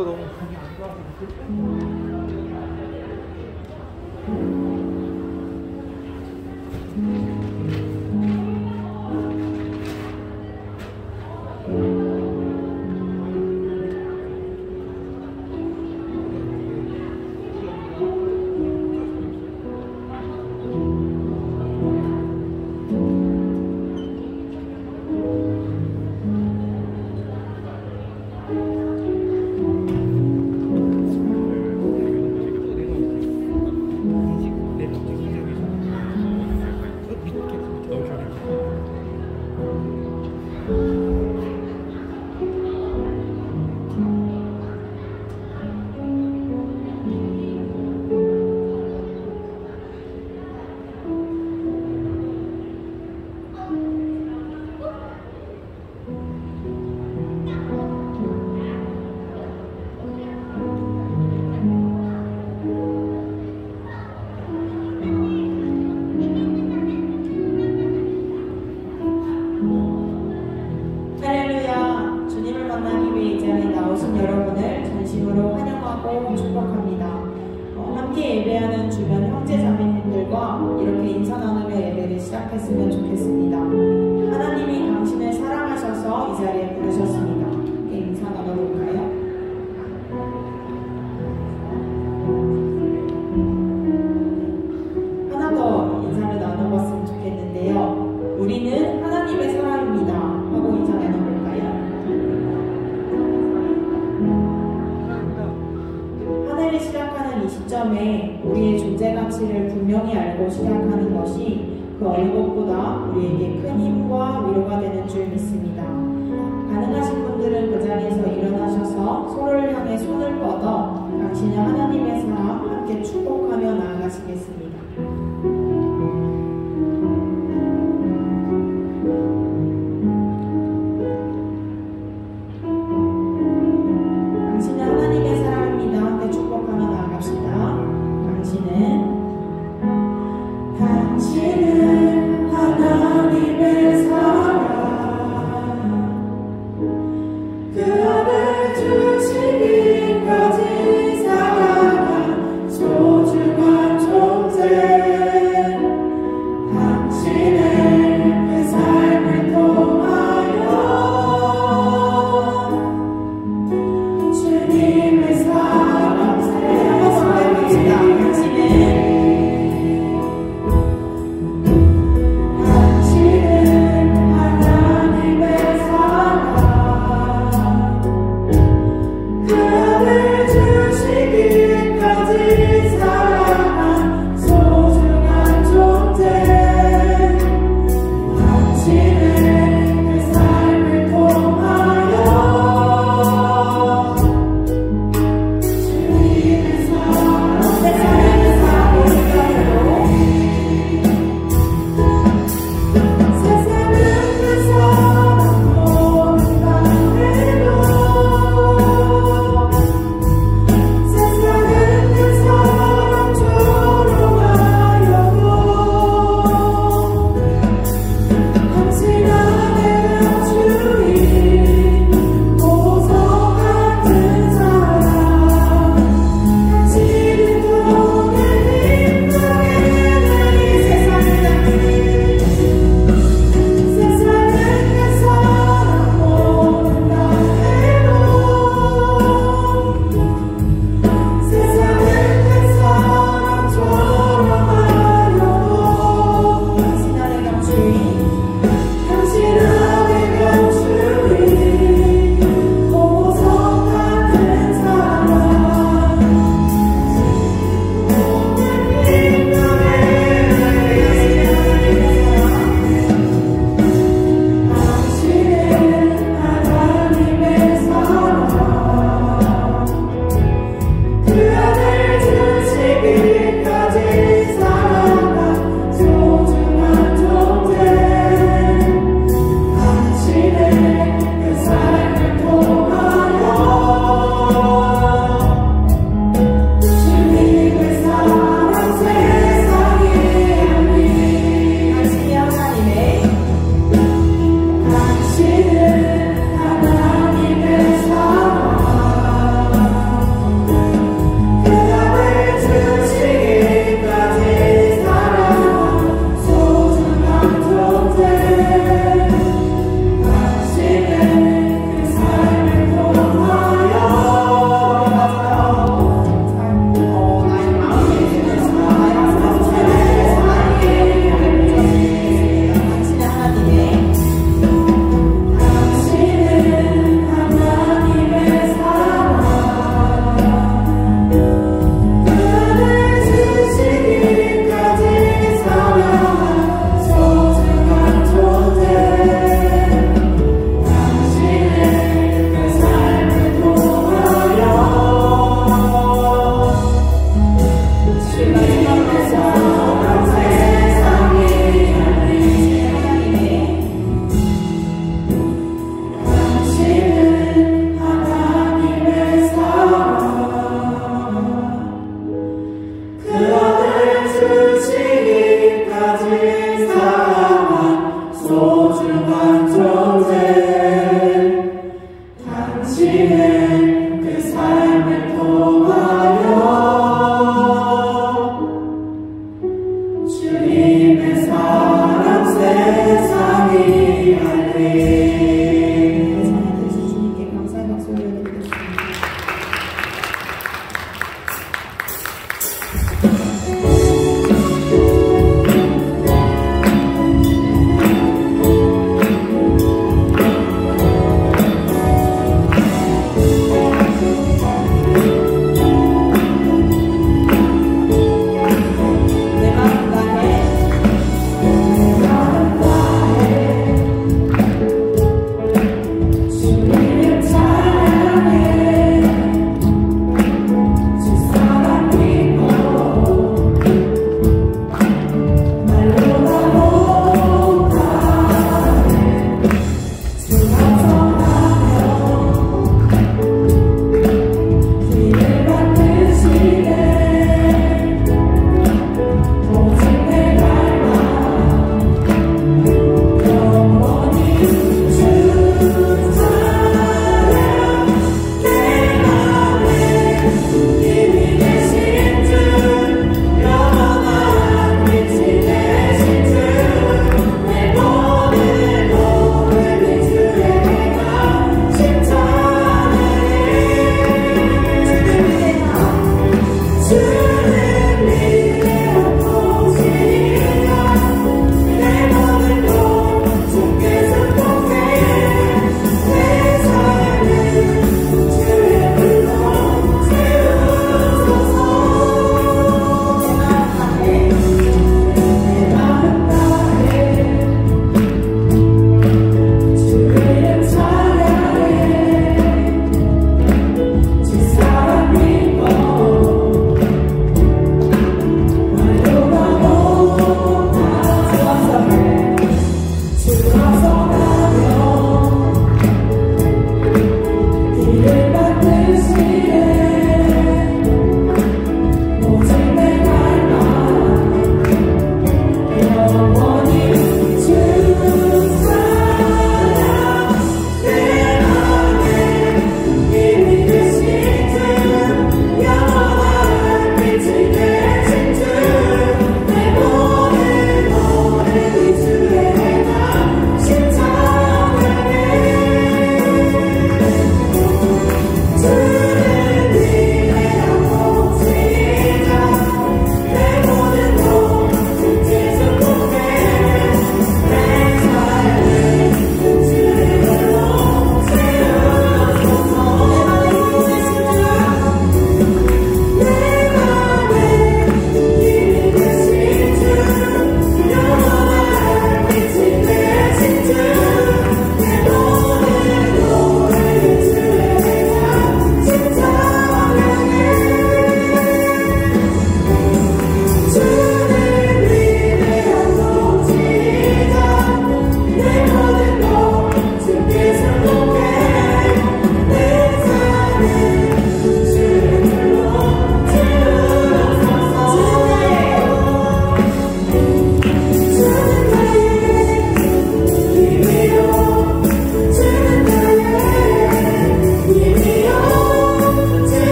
거 너무 보기 안 좋아서. 함께 예배하는 주변 형제자매님들과 이렇게 인사 나누며 예배를 시작했으면 좋겠습니다. 하나님이 당신을 사랑하셔서 이 자리에 부르셨습니다. 함께 인사 나눠볼까요? 하나 더 인사를 나눠봤으면 좋겠는데요. 우리는 하나님의 사람입니다 하고 인사 나눠볼까요? 한 해를 시작하는 이 시점에 우리의 존재 가치를 분명히 알고 시작하는 것이 그 어느 것보다 우리에게 큰 힘과 위로가 되는 줄 믿습니다. 가능하신 분들은 그 자리에서 일어나셔서 서로를 향해 손을 뻗어 당신은 하나님의 사람 함께 축복하며 나아가시겠습니다. 당신은 하나님의 사람입니다. 함께 축복하며 나아갑시다. 당신은 하나님의 사랑, 그 아들 주시기까지 사랑한 소중한 존재.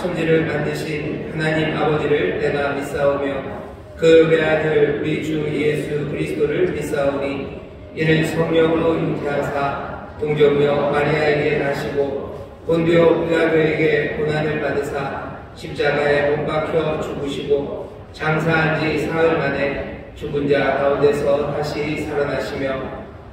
천지를 만드신 하나님 아버지를 내가 믿사오며 그 외아들 우리 주 예수 그리스도를 믿사오니 이는 성령으로 잉태하사 동정녀 마리아에게 나시고 본디오 빌라도에게 고난을 받으사 십자가에 못 박혀 죽으시고 장사한 지 사흘 만에 죽은 자 가운데서 다시 살아나시며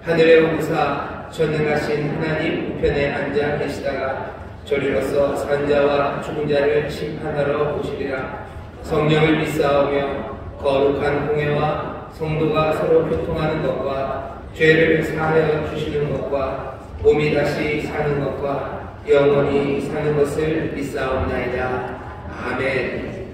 하늘에 오르사 전능하신 하나님 우편에 앉아 계시다가 저리로서 산자와 죽은 자를 심판하러 오시리라. 성령을 믿사오며 거룩한 공회와 성도가 서로 교통하는 것과 죄를 사하여 주시는 것과 몸이 다시 사는 것과 영원히 사는 것을 믿사옵나이다. 아멘.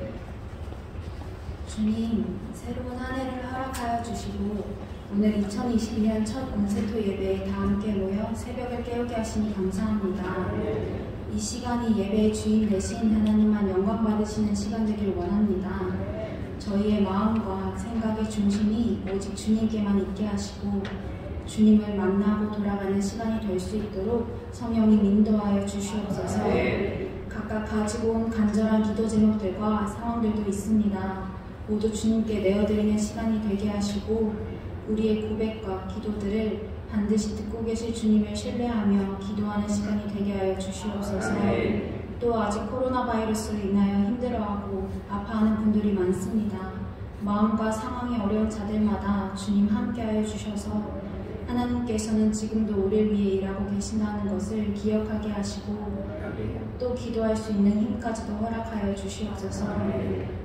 주님, 새로운 한 해를 허락하여 주시고 오늘 2022년 첫 온세토 예배에 다 함께 모여 새벽을 깨우게 하시니 감사합니다. 이 시간이 예배의 주인 되신 하나님만 영광 받으시는 시간 되길 원합니다. 저희의 마음과 생각의 중심이 오직 주님께만 있게 하시고 주님을 만나고 돌아가는 시간이 될 수 있도록 성령님 인도하여 주시옵소서. 각각 가지고 온 간절한 기도 제목들과 상황들도 있습니다. 모두 주님께 내어드리는 시간이 되게 하시고 우리의 고백과 기도들을 반드시 듣고 계실 주님을 신뢰하며 기도하는 시간이 되게 하여 주시옵소서. 또 아직 코로나 바이러스로 인하여 힘들어하고 아파하는 분들이 많습니다. 마음과 상황이 어려운 자들마다 주님 함께하여 주셔서 하나님께서는 지금도 우리를 위해 일하고 계신다는 것을 기억하게 하시고 또 기도할 수 있는 힘까지도 허락하여 주시옵소서.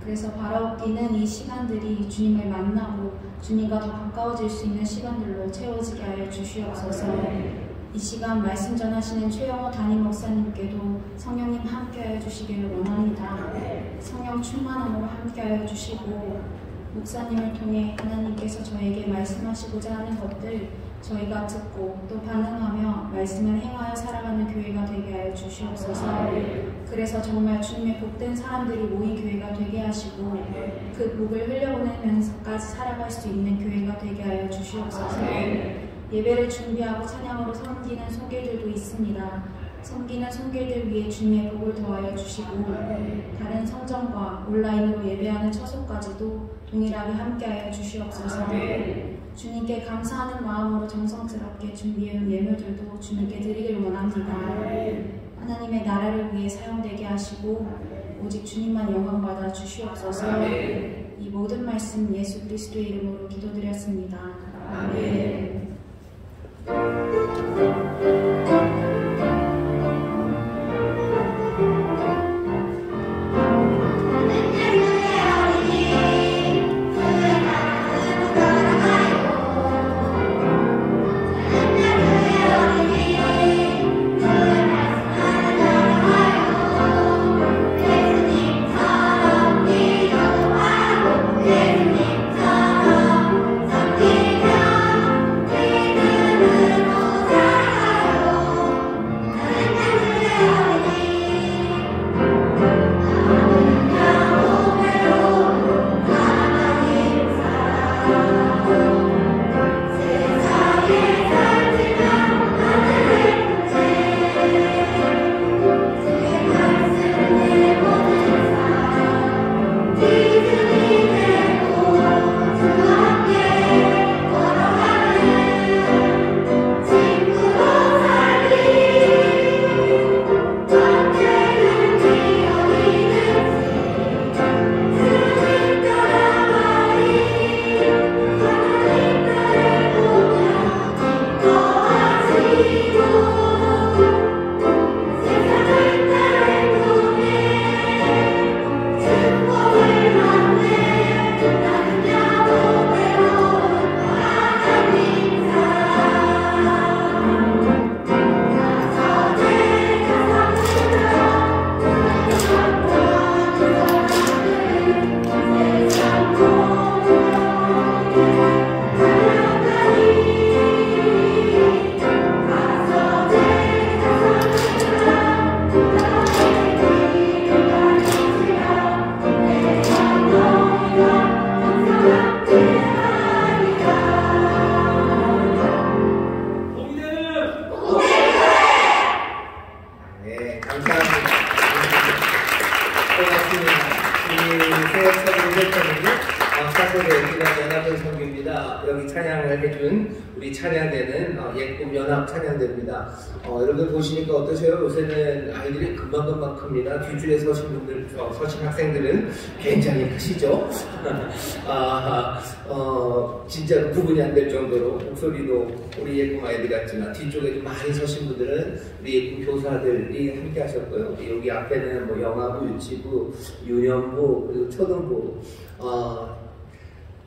그래서 바라옵기는 이 시간들이 주님을 만나고 주님과 더 가까워질 수 있는 시간들로 채워지게 하여 주시옵소서. 이 시간 말씀 전하시는 최영호 담임 목사님께도 성령님 함께하여 주시기를 원합니다. 성령 충만함으로 함께하여 주시고 목사님을 통해 하나님께서 저에게 말씀하시고자 하는 것들 저희가 듣고 또 반응하며 말씀을 행하여 살아가는 교회가 되게 하여 주시옵소서. 그래서 정말 주님의 복된 사람들이 모인 교회가 되게 하시고 그 복을 흘려보내면서까지 살아갈 수 있는 교회가 되게 하여 주시옵소서. 예배를 준비하고 찬양으로 섬기는 손길들도 있습니다. 섬기는 손길들 위해 주님의 복을 더하여 주시고 다른 성전과 온라인으로 예배하는 처소까지도 동일하게 함께하여 주시옵소서. 주님께 감사하는 마음으로 정성스럽게 준비해온 예물들도 주님께 드리길 원합니다. 하나님의 나라를 위해 사용되게 하시고 오직 주님만 영광받아 주시옵소서. 이 모든 말씀 예수 그리스도의 이름으로 기도드렸습니다. 아멘. 정규입니다. 여기 찬양을 해준 우리 찬양대는 예꿈 연합 찬양대입니다. 여러분 보시니까 어떠세요? 요새는 아이들이 금방금방 큽니다. 뒷줄에 서신 분들, 서신 학생들은 굉장히 크시죠? 진짜 구분이 안 될 정도로 목소리도 우리 예꿈 아이들 같지만 뒤쪽에 좀 많이 서신 분들은 우리 예꿈 교사들이 함께 하셨고요. 여기 앞에는 뭐 영아부, 유치부, 유년부, 그리고 초등부,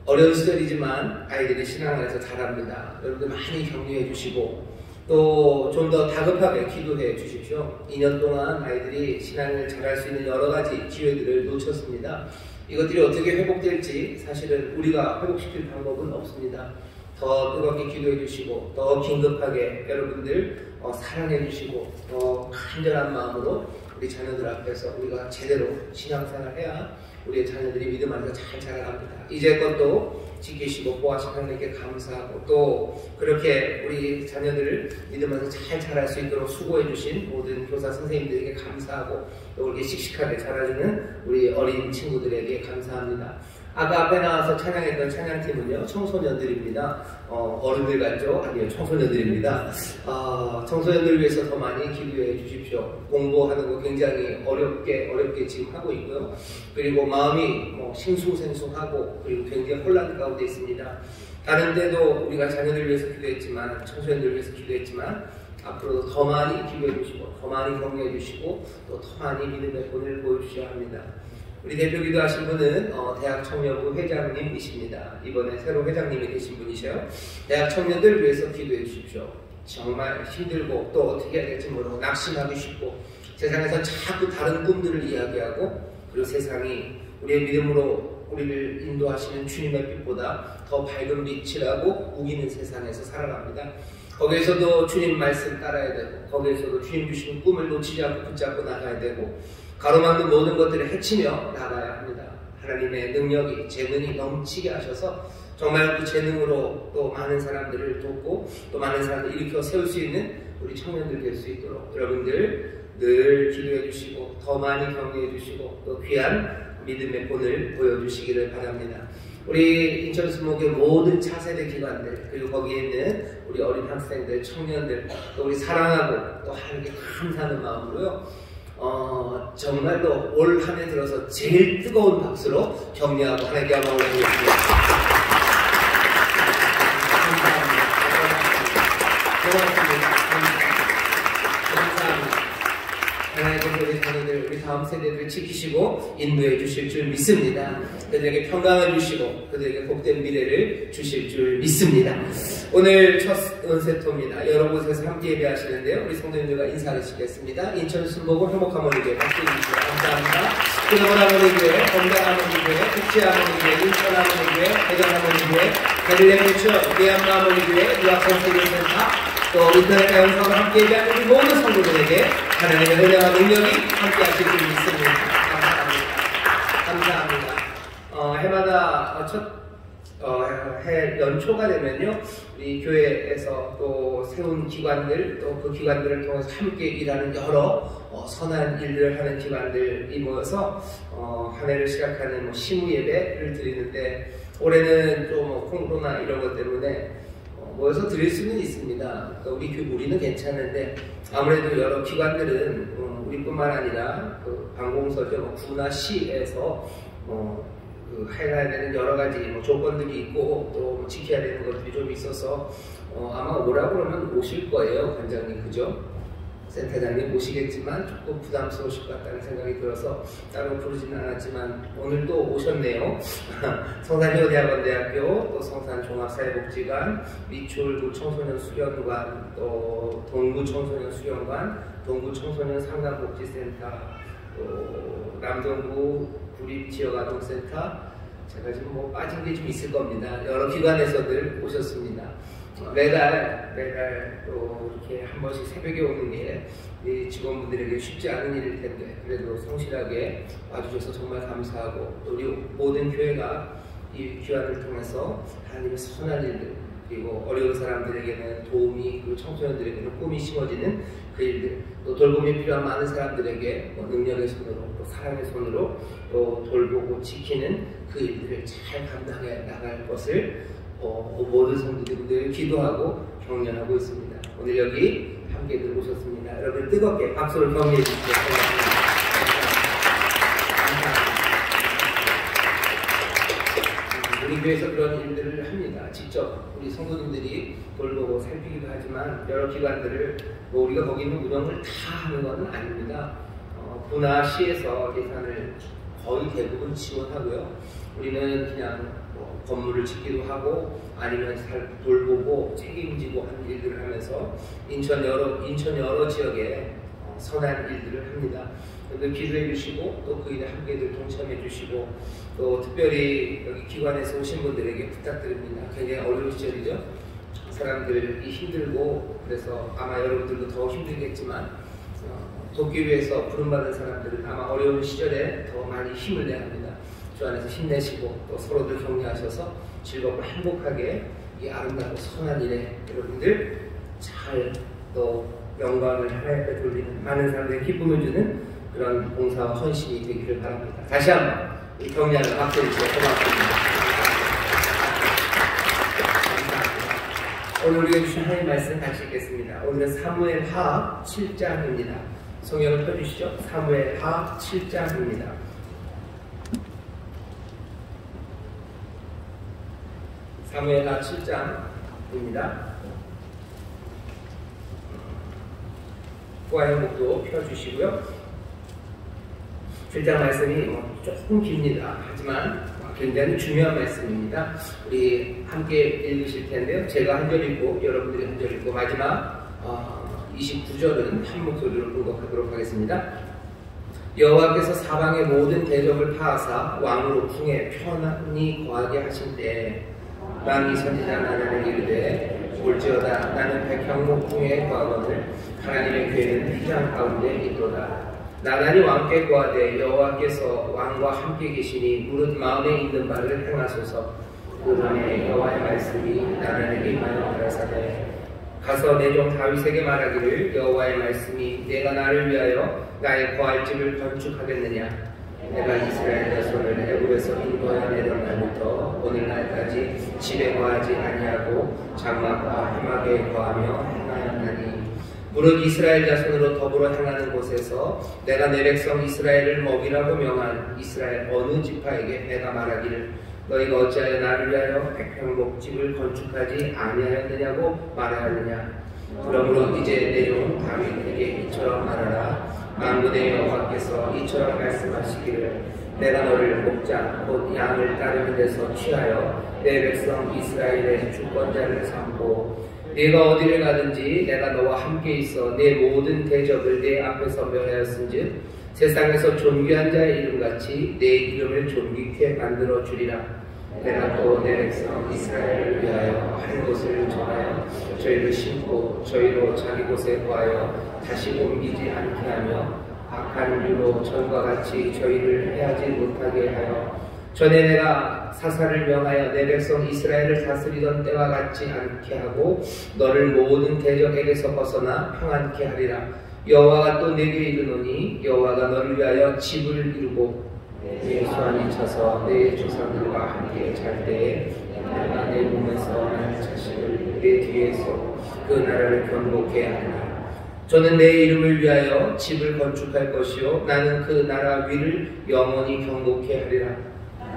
어려운 시절이지만 아이들이 신앙 안에서 자랍니다. 여러분들 많이 격려해 주시고 또 좀 더 다급하게 기도해 주십시오. 2년 동안 아이들이 신앙을 잘할 수 있는 여러 가지 기회들을 놓쳤습니다. 이것들이 어떻게 회복될지 사실은 우리가 회복시킬 방법은 없습니다. 더 뜨겁게 기도해 주시고 더 긴급하게 여러분들 사랑해 주시고 더 간절한 마음으로 우리 자녀들 앞에서 우리가 제대로 신앙생활을 해야 우리의 자녀들이 믿음 안에서 잘 자라갑니다. 이제껏도 지키시고 보호하신 하나님께 감사하고 또 그렇게 우리 자녀들을 믿음 안에서 잘 자랄 수 있도록 수고해 주신 모든 교사 선생님들에게 감사하고 또 이렇게 씩씩하게 자라주는 우리 어린 친구들에게 감사합니다. 아까 앞에 나와서 찬양했던 찬양팀은요, 청소년들입니다. 어른들 같죠? 아니요, 청소년들입니다. 청소년들을 위해서 더 많이 기도해 주십시오. 공부하는 거 굉장히 어렵게 지금 하고 있고요. 그리고 마음이 싱숭생숭하고 그리고 굉장히 혼란 가운데 있습니다. 다른 데도 우리가 자녀들을 위해서 기도했지만, 청소년들을 위해서 기도했지만, 앞으로도 더 많이 기도해 주시고, 더 많이 격려해 주시고, 또 더 많이 믿음의 본을 보여주셔야 합니다. 우리 대표 기도하신 분은 대학 청년부 회장님이십니다. 이번에 새로 회장님이 되신 분이셔요. 대학 청년들을 위해서 기도해 주십시오. 정말 힘들고 또 어떻게 해야 될지 모르고 낙심하기 쉽고 세상에서 자꾸 다른 꿈들을 이야기하고 그리고 세상이 우리의 믿음으로 우리를 인도하시는 주님의 빛보다 더 밝은 빛이라고 우기는 세상에서 살아갑니다. 거기에서도 주님 말씀 따라야 되고 거기에서도 주님 주시는 꿈을 놓치지 않고 붙잡고 나가야 되고 가로막는 모든 것들을 헤치며 나가야 합니다. 하나님의 능력이, 재능이 넘치게 하셔서 정말 그 재능으로 또 많은 사람들을 돕고 또 많은 사람들을 일으켜 세울 수 있는 우리 청년들 될 수 있도록 여러분들 늘 기도해 주시고 더 많이 격려해 주시고 또 귀한 믿음의 본을 보여주시기를 바랍니다. 우리 인천 수목의 모든 차세대 기관들 그리고 거기에 있는 우리 어린 학생들, 청년들 또 우리 사랑하고 또 하나님께 감사하는 마음으로요. 정말로 올 한 해 들어서 제일 뜨거운 박수로 격려하고 하나님께 한번 올려드리겠습니다. 감사합니다. 감사합니다. 하나님께서 우리 자녀들, 우리 다음 세대들을 지키시고 인도해 주실 줄 믿습니다. 그들에게 평강을 주시고 그들에게 복된 미래를 주실 줄 믿습니다. 오늘 첫 은세토입니다. 여러 곳에서 함께 예배하시는데요. 우리 성도님들과 인사하시겠습니다. 인천 순복음 행복한 어머니교회 박수 주시고 감사합니다. 기도원 어머니교회, 건강 어머니교회, 국지 어머니교회, 인천 어머니교회, 대전 어머니교회, 베들레헴 유치원, 미얀마 어머니교회, 유학생세계센터 또 인터넷 영상을 함께 예배하는 우리 모든 성도들에게 하나님의 은혜와 능력이 함께 하실 줄 믿습니다. 감사합니다. 해마다 해 연초가 되면요, 우리 교회에서 또 세운 기관들, 또 그 기관들을 통해서 함께 일하는 여러 선한 일들을 하는 기관들이 모여서 한 해를 시작하는 시무 예배를 드리는데 올해는 좀 코로나 이런 것 때문에 모여서 드릴 수는 있습니다. 그러니까 우리는 괜찮은데 아무래도 여러 기관들은 우리뿐만 아니라 그 방공서죠, 구나 시에서 해야 되는 여러 가지 조건들이 있고 또 지켜야 되는 것들이 좀 있어서 아마 오라고 그러면 오실 거예요, 관장님, 그죠? 센터장님 오시겠지만 조금 부담스러우실 것 같다는 생각이 들어서 따로 부르지는 않았지만 오늘도 오셨네요. 성산여대학원대학교, 또 성산종합사회복지관, 미추홀구 청소년 수련관, 또 동구 청소년 수련관, 동구 청소년 상담복지센터, 또 남동구 구립지역아동센터, 제가 지금 빠진 게 좀 있을 겁니다. 여러 기관에서들 오셨습니다. 매달 또 이렇게 한 번씩 새벽에 오는 게 직원분들에게 쉽지 않은 일일 텐데 그래도 성실하게 와주셔서 정말 감사하고 또 우리 모든 교회가 이 기관을 통해서 하나님의 선한 일들 그리고 어려운 사람들에게는 도움이 그리고 청소년들에게는 꿈이 심어지는 그 일들 또 돌봄이 필요한 많은 사람들에게 능력의 손으로 또 사랑의 손으로 또 돌보고 지키는 그 일들을 잘 감당해 나갈 것을 모든 성도들이 기도하고 격려하고 있습니다. 오늘 여기 함께들 오셨습니다. 여러분 뜨겁게 박수를 격려해 주시기 바랍니다. 우리 교회에서 그런 일들을 합니다. 직접 우리 성도님들이 돌보고 살피기도 하지만 여러 기관들을 우리가 거기 있는 운영을 다 하는 건 아닙니다. 구나 시에서 예산을 거의 대부분 지원하고요. 우리는 그냥 건물을 짓기도 하고 아니면 잘 돌보고 책임지고 하는 일들을 하면서 인천 여러 지역에 선한 일들을 합니다. 기도해 주시고 또 그 일에 함께들 동참해 주시고 또 특별히 여기 기관에서 오신 분들에게 부탁드립니다. 굉장히 어려운 시절이죠. 사람들이 힘들고 그래서 아마 여러분들도 더 힘들겠지만 돕기 위해서 부름받은 사람들은 아마 어려운 시절에 더 많이 힘을 내야 합니다. 주 안에서 힘내시고 또 서로들 격려하셔서 즐겁고 행복하게 이 아름답고 선한 일에 여러분들 잘 또 영광을 하나님께 돌리는 많은 사람들의 기쁨을 주는 그런 봉사와 헌신이 되기를 바랍니다. 다시 한번 이 격려하는 박수 주시고 고맙습니다. 감사합니다. 오늘 우리가 주신 하나님 말씀 같이 읽겠습니다. 오늘은 사무엘하 7장입니다. 성경을 펴주시죠. 사무엘하 7장입니다. 사무엘하 7장입니다. 구하영목도 펴주시고요. 7장 말씀이 조금 깁니다. 하지만 굉장히 중요한 말씀입니다. 우리 함께 읽으실 텐데요. 제가 한 절 읽고 여러분들이 한 절 읽고 마지막 29절은 한 목소리로 공독하도록 하겠습니다. 여호와께서 사방의 모든 대적을 파하사 왕으로 궁에 편안히 거하게 하신 때에 왕이 선지자 나단에게 이르되 볼지어다 나는 백향목 궁에 거하거늘 하나님의 궤는 휘장 가운데 있도다. 나단이 왕께 거하되 여호와께서 왕과 함께 계시니 무릇 마음에 있는 바를 행하소서. 그 밤에 여호와의 말씀이 나단에게 임하여 가라사대 가서 내 종 다윗에게 말하기를 여호와의 말씀이 내가 나를 위하여 나의 거할 집을 건축하겠느냐. 내가 이스라엘 자손을 애굽에서 인도하여 내던 날부터 오늘날까지 집에 거하지 아니하고 장막과 해막에 거하며 행하였나니 무릇 이스라엘 자손으로 더불어 행하는 곳에서 내가 내 백성 이스라엘을 먹이라고 명한 이스라엘 어느 지파에게 내가 말하기를 너희가 어찌하여 나를 위하여 백향목집을 건축하지 아니하였느냐고 말하였느냐. 그러므로 이제 내 종 다윗에게 이처럼 말하라. 만군의 여호와께서 이처럼 말씀하시기를 내가 너를 목자 곧 양을 따르는 데서 취하여 내 백성 이스라엘의 주권자를 삼고 네가 어디를 가든지 내가 너와 함께 있어 내 모든 대적을 내 앞에서 멸하였은즉 세상에서 존귀한 자의 이름같이 내 이름을 존귀케 만들어 주리라. 내가 또 내 백성 이스라엘을 위하여 한 곳을 정하여 저희를 심고 저희로 자기 곳에 거하여 다시 옮기지 않게 하며 악한 유로 전과 같이 저희를 해하지 못하게 하여 전에 내가 사사를 명하여 내 백성 이스라엘을 다스리던 때와 같지 않게 하고 너를 모든 대적에게서 벗어나 평안케 하리라. 여호와가 또 내게 이르노니 여호와가 너를 위하여 집을 이루고 내 수완이 차서 내 조상들과 함께 잘 때에 내가 내 몸에서 난 자식을 내 뒤에서 그 나라를 견고케 하리라. 저는 내 이름을 위하여 집을 건축할 것이요 나는 그 나라 위를 영원히 견고케 하리라.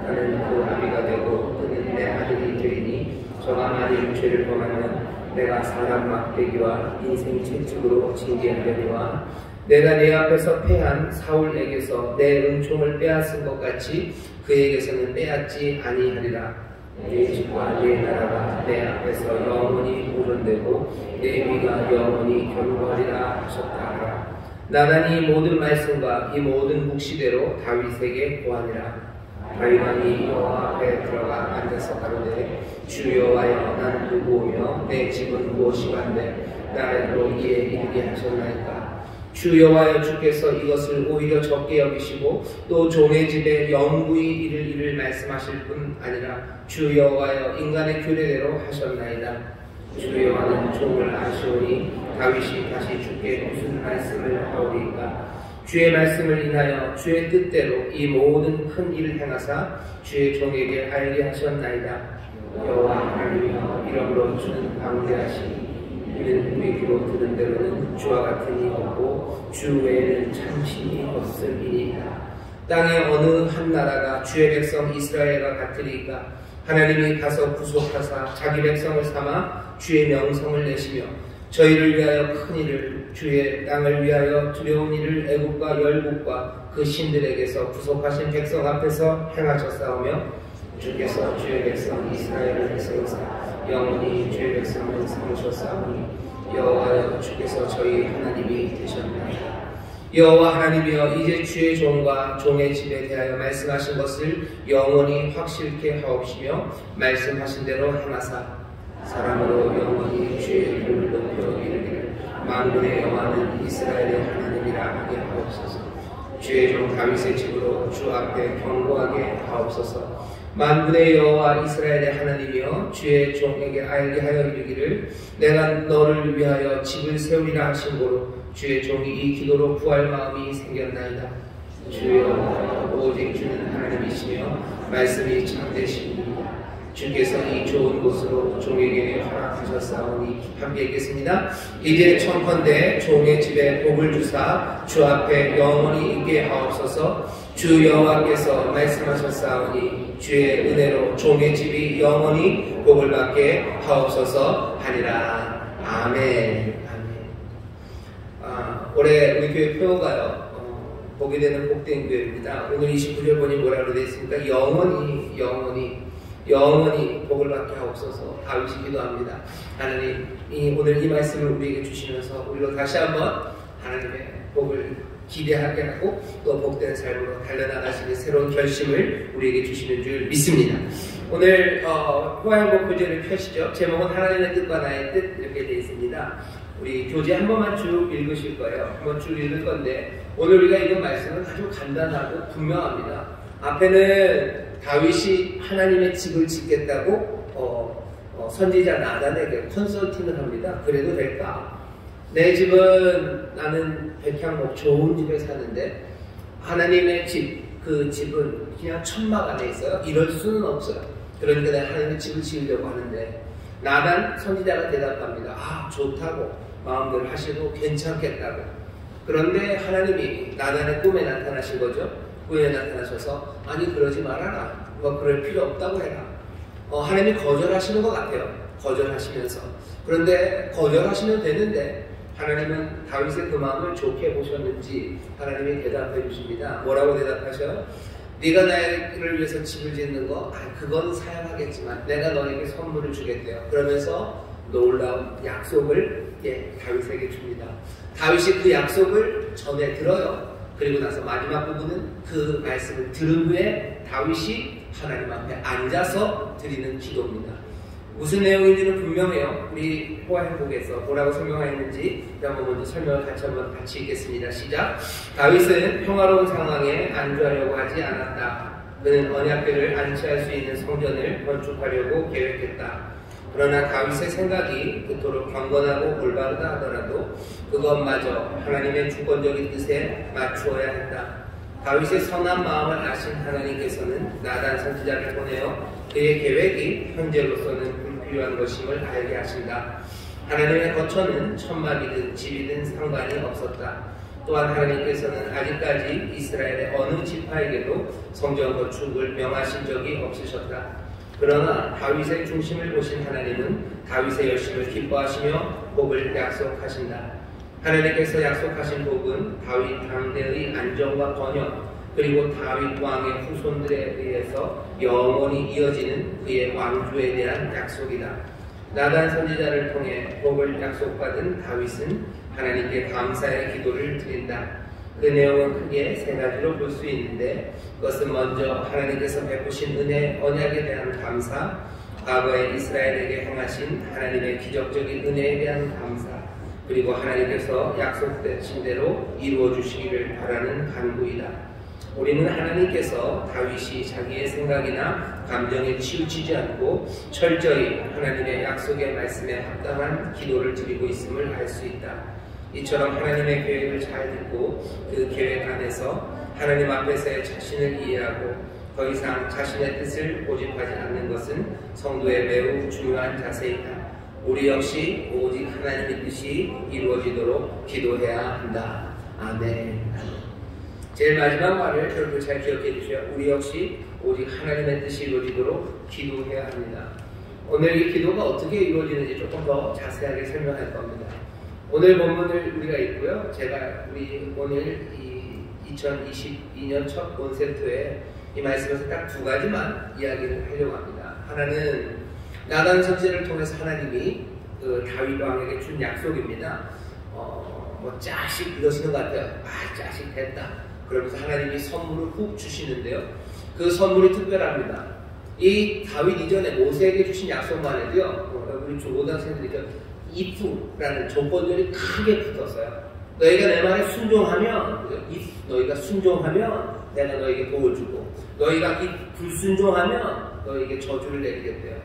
나는 그 아비가 되고 그는 내 아들이 되리니 저가 만일 죄를 범하면 내가 사람 막대기와 인생 채찍으로 징계하려니와 내가 내 앞에서 패한 사울에게서 내 은총을 빼앗은 것 같이 그에게서는 빼앗지 아니하리라. 내 집과 내 나라가 내 앞에서 영원히 보존되고 내 위가 영원히 견고하리라 하셨다. 나단이 모든 말씀과 이 모든 묵시대로 다윗에게 고하니라. 다윗 왕이 여호와 앞에 들어가 앉아서 가로되 주 여호와여 나는 누구오며 내 집은 무엇이간데 나로 이에 이르게 하셨나이까. 주 여호와여 주께서 이것을 오히려 적게 여기시고 또 종의 집에 영구히 이를 일을 말씀하실 뿐 아니라 주 여호와여 인간의 규례대로 하셨나이다. 주 여호와는 종을 아시오니 다윗이 다시 주께 무슨 말씀을 하오리까. 주의 말씀을 인하여 주의 뜻대로 이 모든 큰 일을 행하사 주의 종에게 알게 하셨나이다. 여호와 하나님이여 이러므로 주는 방대하시니 이는 우리 귀로 들은 대로는 주와 같은 이 없고 주 외에는 참신이 없음이니이다. 땅의 어느 한 나라가 주의 백성 이스라엘과 같으리까 하나님이 가서 구속하사 자기 백성을 삼아 주의 명성을 내시며 저희를 위하여 큰 일을 주의 땅을 위하여 두려운 일을 애국과 열국과 그 신들에게서 구속하신 백성 앞에서 행하셨사오며 주께서 주의 백성 이스라엘을 세우사 영원히 주의 백성을 삼으셨사오니 여호와여 주께서 저희 하나님이 되셨나이다. 여호와 하나님이여 이제 주의 종과 종의 집에 대하여 말씀하신 것을 영원히 확실케 하옵시며 말씀하신 대로 행하사 사람으로 영원히 주의 이름을 높여 이르기를 만군의 여호와는 이스라엘의 하나님이라 하게 하옵소서. 주의 종 다윗의 집으로 주 앞에 경고하게 하옵소서. 만군의 여호와 이스라엘의 하나님이여 주의 종에게 알게 하여 이르기를 내가 너를 위하여 집을 세우리라 하신 고로 주의 종이 이 기도로 구할 마음이 생겼나이다. 주여 오직 주는 하나님이시며 말씀이 참되십니다. 주께서 이 좋은 곳으로 종에게 허락하셨사오니 함께 읽겠습니다. 이제 청컨대 종의 집에 복을 주사 주 앞에 영원히 있게 하옵소서. 주 여호와께서 말씀하셨사오니 주의 은혜로 종의 집이 영원히 복을 받게 하옵소서 하리라. 아멘. 올해 우리 교회 표어가요. 보게 되는 복된 교회입니다. 오늘 29절 보니 뭐라고 되어 있습니까? 영원히 복을 받게 하옵소서. 다윗이 기도합니다. 하나님 오늘 이 말씀을 우리에게 주시면서 우리로 다시 한번 하나님의 복을 기대하게 하고 또 복된 삶으로 달려나가시는 새로운 결심을 우리에게 주시는 줄 믿습니다. 오늘 호화행복 교재를 펴시죠. 제목은 하나님의 뜻과 나의 뜻 이렇게 되어 있습니다. 우리 교재 한 번만 쭉 읽으실 거예요. 한 번 쭉 읽을 건데 오늘 우리가 읽은 말씀은 아주 간단하고 분명합니다. 앞에는 다윗이 하나님의 집을 짓겠다고 선지자 나단에게 컨설팅을 합니다. 그래도 될까? 내 집은 나는 백향목 좋은 집에 사는데 하나님의 집, 그 집은 그냥 천막 안에 있어요. 이럴 수는 없어요. 그러니까 내가 하나님의 집을 지으려고 하는데 나단 선지자가 대답합니다. 좋다고 마음대로 하시고 괜찮겠다고. 그런데 하나님이 나단의 꿈에 나타나신 거죠. 꿈에 나타나셔서 아니 그러지 말아라. 그럴 필요 없다고 해라. 하나님이 거절하시는 것 같아요. 거절하시면서. 그런데 거절하시면 되는데 하나님은 다윗의 그 마음을 좋게 보셨는지 하나님이 대답해 주십니다. 뭐라고 대답하셔요? 네가 나를 위해서 집을 짓는 거 그건 사양하겠지만 내가 너에게 선물을 주겠대요. 그러면서 놀라운 약속을 다윗에게 줍니다. 다윗이 그 약속을 전해 들어요. 그리고 나서 마지막 부분은 그 말씀을 들은 후에 다윗이 하나님 앞에 앉아서 드리는 기도입니다. 무슨 내용인지는 분명해요. 우리 호화행복에서 뭐라고 설명하였는지 한번 먼저 설명을 같이 읽겠습니다. 시작. 다윗은 평화로운 상황에 안주하려고 하지 않았다. 그는 언약궤를 안치할 수 있는 성전을 건축하려고 계획했다. 그러나 다윗의 생각이 그토록 경건하고 올바르다 하더라도 그것마저 하나님의 주권적인 뜻에 맞추어야 했다. 다윗의 선한 마음을 아신 하나님께서는 나단 선지자를 보내어 그의 계획이 현재로서는 불필요한 것임을 알게 하신다. 하나님의 거처는 천막이든 집이든 상관이 없었다. 또한 하나님께서는 아직까지 이스라엘의 어느 지파에게도 성전 건축을 명하신 적이 없으셨다. 그러나 다윗의 중심을 보신 하나님은 다윗의 열심을 기뻐하시며 복을 약속하신다. 하나님께서 약속하신 복은 다윗 당대의 안정과 번영 그리고 다윗 왕의 후손들에 의해서 영원히 이어지는 그의 왕조에 대한 약속이다. 나단 선지자를 통해 복을 약속받은 다윗은 하나님께 감사의 기도를 드린다. 그 내용은 크게 세 가지로 볼 수 있는데 그것은 먼저 하나님께서 베푸신 은혜 언약에 대한 감사, 과거에 이스라엘에게 행하신 하나님의 기적적인 은혜에 대한 감사, 그리고 하나님께서 약속되신 대로 이루어 주시기를 바라는 간구이다. 우리는 하나님께서 다윗이 자기의 생각이나 감정에 치우치지 않고 철저히 하나님의 약속의 말씀에 합당한 기도를 드리고 있음을 알 수 있다. 이처럼 하나님의 계획을 잘 듣고 그 계획 안에서 하나님 앞에서의 자신을 이해하고 더 이상 자신의 뜻을 고집하지 않는 것은 성도의 매우 중요한 자세이다. 우리 역시 오직 하나님의 뜻이 이루어지도록 기도해야 한다. 아멘. 제일 마지막 말을 여러분 잘 기억해 주세요. 우리 역시 오직 하나님의 뜻이 이루어지도록 기도해야 합니다. 오늘 이 기도가 어떻게 이루어지는지 조금 더 자세하게 설명할 겁니다. 오늘 본문을 우리가 읽고요. 제가 우리 오늘 이 2022년 첫 콘셉트에 이 말씀에서 딱 두 가지만 이야기를 하려고 합니다. 하나는 나단 선지자를 통해서 하나님이 그 다윗 왕에게 준 약속입니다. 뭐 짜식 이러시는 것 같아요. 짜식 됐다. 그러면서 하나님이 선물을 훅 주시는데요. 그 선물이 특별합니다. 이 다윗 이전에 모세에게 주신 약속만 해도요. 우리 중고등학생들이죠. if라는 조건들이 크게 붙었어요. 너희가 내 말에 순종하면, if 너희가 순종하면 내가 너에게 복을 주고, 너희가 불순종하면 너에게 저주를 내리겠대요.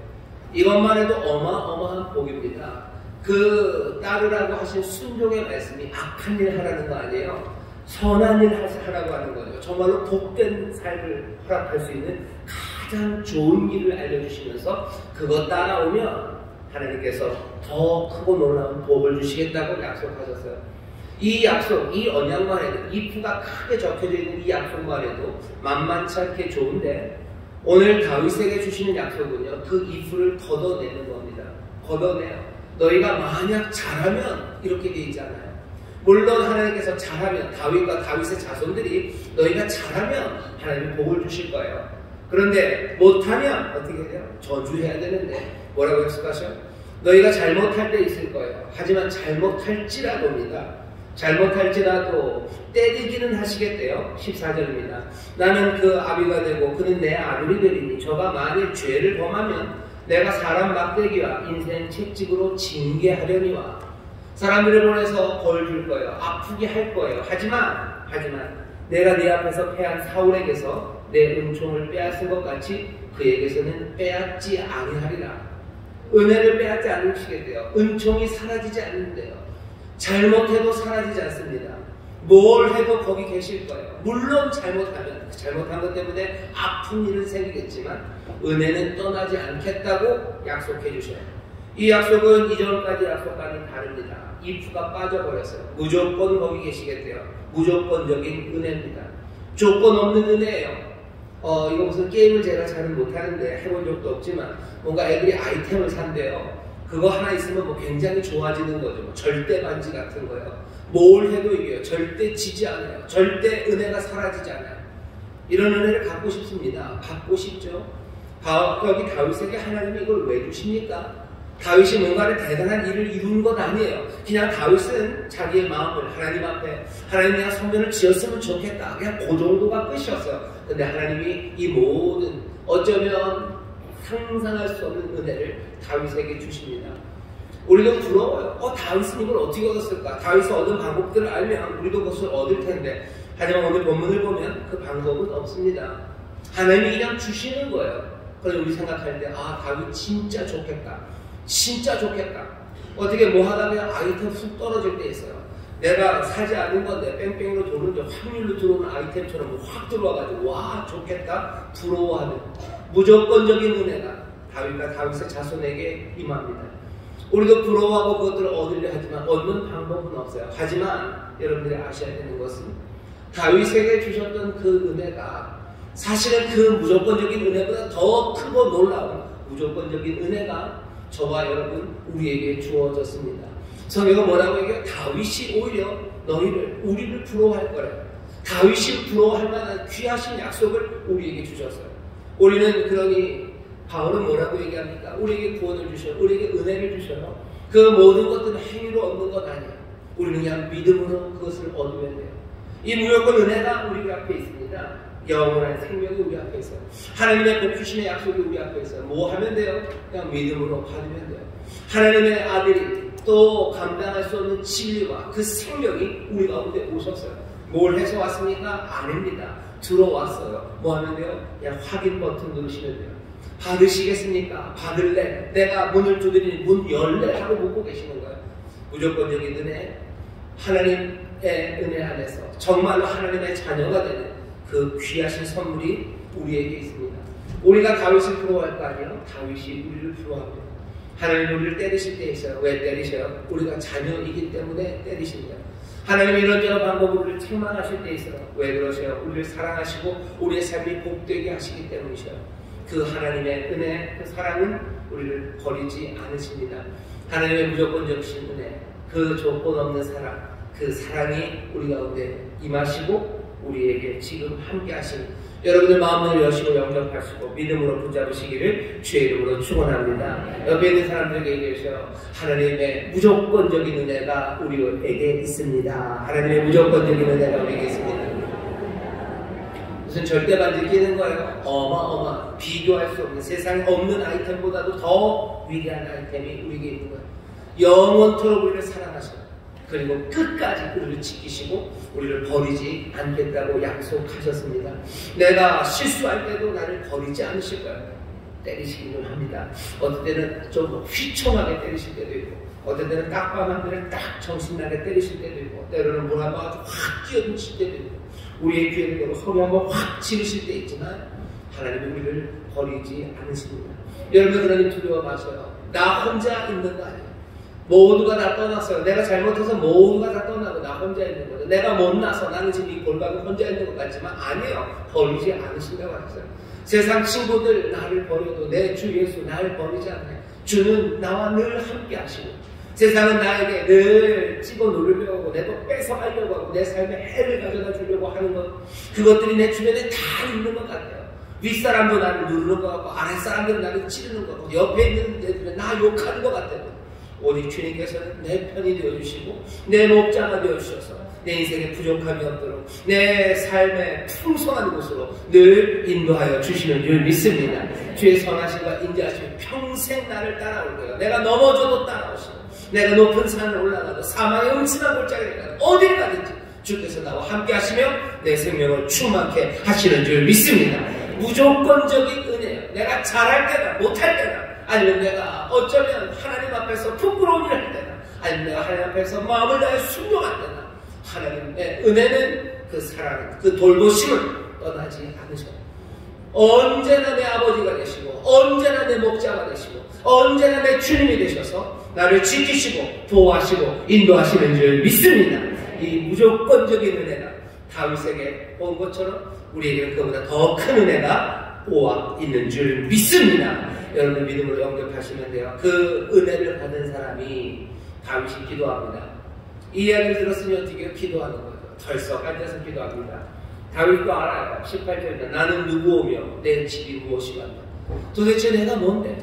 이것만 해도 어마어마한 복입니다. 그 따르라고 하신 순종의 말씀이 악한 일 하라는 거 아니에요. 선한 일 하라고 하는 거죠. 정말로 복된 삶을 허락할 수 있는 가장 좋은 일을 알려주시면서 그거 따라오면 하나님께서 더 크고 놀라운 복을 주시겠다고 약속하셨어요. 이 약속, 이 언약만 해도, if가 크게 적혀져 있는 이 약속만 해도 만만치 않게 좋은데, 오늘 다윗에게 주시는 약속은요, 그 if를 걷어내는 겁니다. 걷어내요. 너희가 만약 잘하면 이렇게 돼 있잖아요. 물론 하나님께서 잘하면, 다윗과 다윗의 자손들이 너희가 잘하면 하나님이 복을 주실 거예요. 그런데 못하면 어떻게 돼요? 저주해야 되는데 뭐라고 약속하셔? 너희가 잘못할 때 있을 거예요. 하지만 잘못할지라도입니다. 잘못할지라도 때리기는 하시겠대요. 14절입니다. 나는 그 아비가 되고 그는 내 아들이 되리니 저가 만일 죄를 범하면 내가 사람 막대기와 인생 채찍으로 징계하려니와 사람들을 보내서 벌 줄 거예요. 아프게 할 거예요. 하지만 내가 네 앞에서 패한 사울에게서 내 은총을 빼앗은 것 같이 그에게서는 빼앗지 아니하리라. 은혜를 빼앗지 않으시겠대요. 은총이 사라지지 않는데요. 잘못해도 사라지지 않습니다. 뭘 해도 거기 계실 거예요. 물론 잘못한 것 때문에 아픈 일은 생기겠지만 은혜는 떠나지 않겠다고 약속해 주셔요. 이 약속은 이전까지 약속과는 다릅니다. if가 빠져버렸어요. 무조건 거기 계시겠대요. 무조건적인 은혜입니다. 조건 없는 은혜예요. 이거 무슨 게임을 제가 잘은 못하는데 해본 적도 없지만 뭔가 애들이 아이템을 산대요. 그거 하나 있으면 뭐 굉장히 좋아지는 거죠. 뭐 절대 반지 같은 거요. 뭘 해도 이겨요. 절대 지지 않아요. 절대 은혜가 사라지지 않아요. 이런 은혜를 갖고 싶습니다. 받고 싶죠. 여기 다윗에게 하나님이 이걸 왜 주십니까? 다윗이 뭔가를 대단한 일을 이룬 건 아니에요. 그냥 다윗은 자기의 마음을 하나님 앞에 하나님 내가 성전을 지었으면 좋겠다. 그냥 그 정도가 끝이었어요. 근데 하나님이 이 모든 어쩌면 상상할 수 없는 은혜를 다윗에게 주십니다. 우리도 부러워요. 다윗은 이걸 어떻게 얻었을까? 다윗이 얻은 방법들을 알면 우리도 그것을 얻을 텐데, 하지만 오늘 본문을 보면 그 방법은 없습니다. 하나님이 그냥 주시는 거예요. 그래서 우리 생각할 때 다윗 진짜 좋겠다. 진짜 좋겠다. 어떻게 뭐 하다 그냥 아이템 훅 떨어질 때 있어요. 내가 사지 않은 건데 뺑뺑이로 도는데 확률로 들어오는 아이템처럼 확 들어와가지고 와 좋겠다 부러워하는 무조건적인 은혜가 다윗과 다윗의 자손에게 임합니다. 우리도 부러워하고 그것들을 얻으려 하지만 얻는 방법은 없어요. 하지만 여러분들이 아셔야 되는 것은 다윗에게 주셨던 그 은혜가 사실은 그 무조건적인 은혜보다 더 크고 놀라운 무조건적인 은혜가 저와 여러분 우리에게 주어졌습니다. 성경은 뭐라고 얘기해요? 다윗이 오히려 우리를 부러워할 거래요. 다윗이 부러워할 만한 귀하신 약속을 우리에게 주셨어요. 우리는 그러니 바울은 뭐라고 얘기합니까? 우리에게 구원을 주셔요. 우리에게 은혜를 주셔요. 그 모든 것들은 행위로 얻는 것 아니에요. 우리는 그냥 믿음으로 그것을 얻으면 돼요. 이 무조건 은혜가 우리 앞에 있습니다. 영원한 생명이 우리 앞에 있어요. 하나님의 복주심의 약속이 우리 앞에 있어요. 뭐 하면 돼요? 그냥 믿음으로 받으면 돼요. 하나님의 아들이 또 감당할 수 없는 진리와 그 생명이 우리 가운데 오셨어요. 뭘 해서 왔습니까? 아닙니다. 들어왔어요. 뭐 하면 돼요? 그냥 확인 버튼 누르시면 돼요. 받으시겠습니까? 받을래? 내가 문을 두드리니 문 열래? 하고 묻고 계시는 거예요. 무조건적인 은혜, 하나님의 은혜 안에서 정말로 하나님의 자녀가 되는 그 귀하신 선물이 우리에게 있습니다. 우리가 다윗을 부러워할 거 아니에요? 다윗이 우리를 부러워합니다. 하나님 우리를 때리실 때 있어요. 왜 때리셔요? 우리가 자녀이기 때문에 때리십니다. 하나님 이런저런 방법으로 우리를 책망하실 때 있어요. 왜 그러세요? 우리를 사랑하시고 우리의 삶이 복되게 하시기 때문이셔요. 그 하나님의 은혜, 그 사랑은 우리를 버리지 않으십니다. 하나님의 무조건적이신 은혜, 그 조건 없는 사랑, 그 사랑이 우리 가운데 임하시고 우리에게 지금 함께 하신 여러분들 마음을 여시고 영접하시고 믿음으로 붙잡으시기를 주의 이름으로 축원합니다. 옆에 있는 사람들에게 얘기하셔요. 하나님의 무조건적인 은혜가 우리에게 있습니다. 하나님의 무조건적인 은혜가 우리에게 있습니다. 무슨 절대반지 끼는 거예요? 어마어마 비교할 수 없는 세상에 없는 아이템보다도 더 위대한 아이템이 우리에게 있는 거예요. 영원토록 우리를 사랑하시고 그리고 끝까지 우리를 지키시고 우리를 버리지 않겠다고 약속하셨습니다. 내가 실수할 때도 나를 버리지 않으실 거예요. 때리시기는 합니다. 어떤 때는 좀 휘청하게 때리실 때도 있고 어떤 때는 딱밤한 데를 딱 정신나게 때리실 때도 있고 때로는 물 한번 아주 확 뛰어드실 때도 있고 우리의 귀에를 대고 소리 한번 확 지르실 때 있지만 하나님이 우리를 버리지 않으십니다. 여러분 그러니 두려워 마셔요. 나 혼자 있는 거 아니에요. 모두가 다 떠났어요. 내가 잘못해서 모두가 다 떠나고 나 혼자 있는 거죠. 내가 못나서 나는 지금 이 골방에 혼자 있는 것 같지만 아니에요. 버리지 않으신다고 하셨어요. 세상 친구들 나를 버려도 내 주 예수 나를 버리지 않아요. 주는 나와 늘 함께 하시고 세상은 나에게 늘 집어누르려고 하고 내도 뺏어가려고 하고 내 삶에 해를 가져다 주려고 하는 것 그것들이 내 주변에 다 있는 것 같아요. 윗사람도 나를 누르는 것 같고 아랫사람들은 나를 찌르는 것 같고 옆에 있는 애들은 나 욕하는 것 같아요. 오직 주님께서는 내 편이 되어주시고 내 목자가 되어주셔서 내 인생에 부족함이 없도록 내 삶의 풍성한 곳으로 늘 인도하여 주시는 줄 믿습니다. 주의 선하심과 인자하심이 평생 나를 따라올 거예요. 내가 넘어져도 따라오시고 내가 높은 산을 올라가도 사망의 음침한 골짜기를 가도 어딜 가든지 주께서 나와 함께 하시며 내 생명을 충만케 하시는 줄 믿습니다. 무조건적인 은혜예요. 내가 잘할 때나 못할 때나 아니면 내가 어쩌면 하나님 앞에서 부끄러운 일을 할 때나 아니면 내가 하나님 앞에서 마음을 다해 순종할 때나 하나님의 은혜는 그 사랑, 그 돌보심을 떠나지 않으셔요. 언제나 내 아버지가 되시고 언제나 내 목자가 되시고 언제나 내 주님이 되셔서 나를 지키시고 보호하시고 인도하시는 줄 믿습니다. 이 무조건적인 은혜가 다윗에게 온 것처럼 우리에게는 그보다 더 큰 은혜가 오와 있는 줄 믿습니다. 여러분 믿음으로 영접하시면 돼요. 그 은혜를 받은 사람이 다윗이 기도합니다. 이 이야기를 들었으니 어떻게 기도하는 거죠? 털썩 앉아서 기도합니다. 다윗도 알아요. 18절입니다. 나는 누구오며 내 집이 무엇이간다. 도대체 내가 뭔데?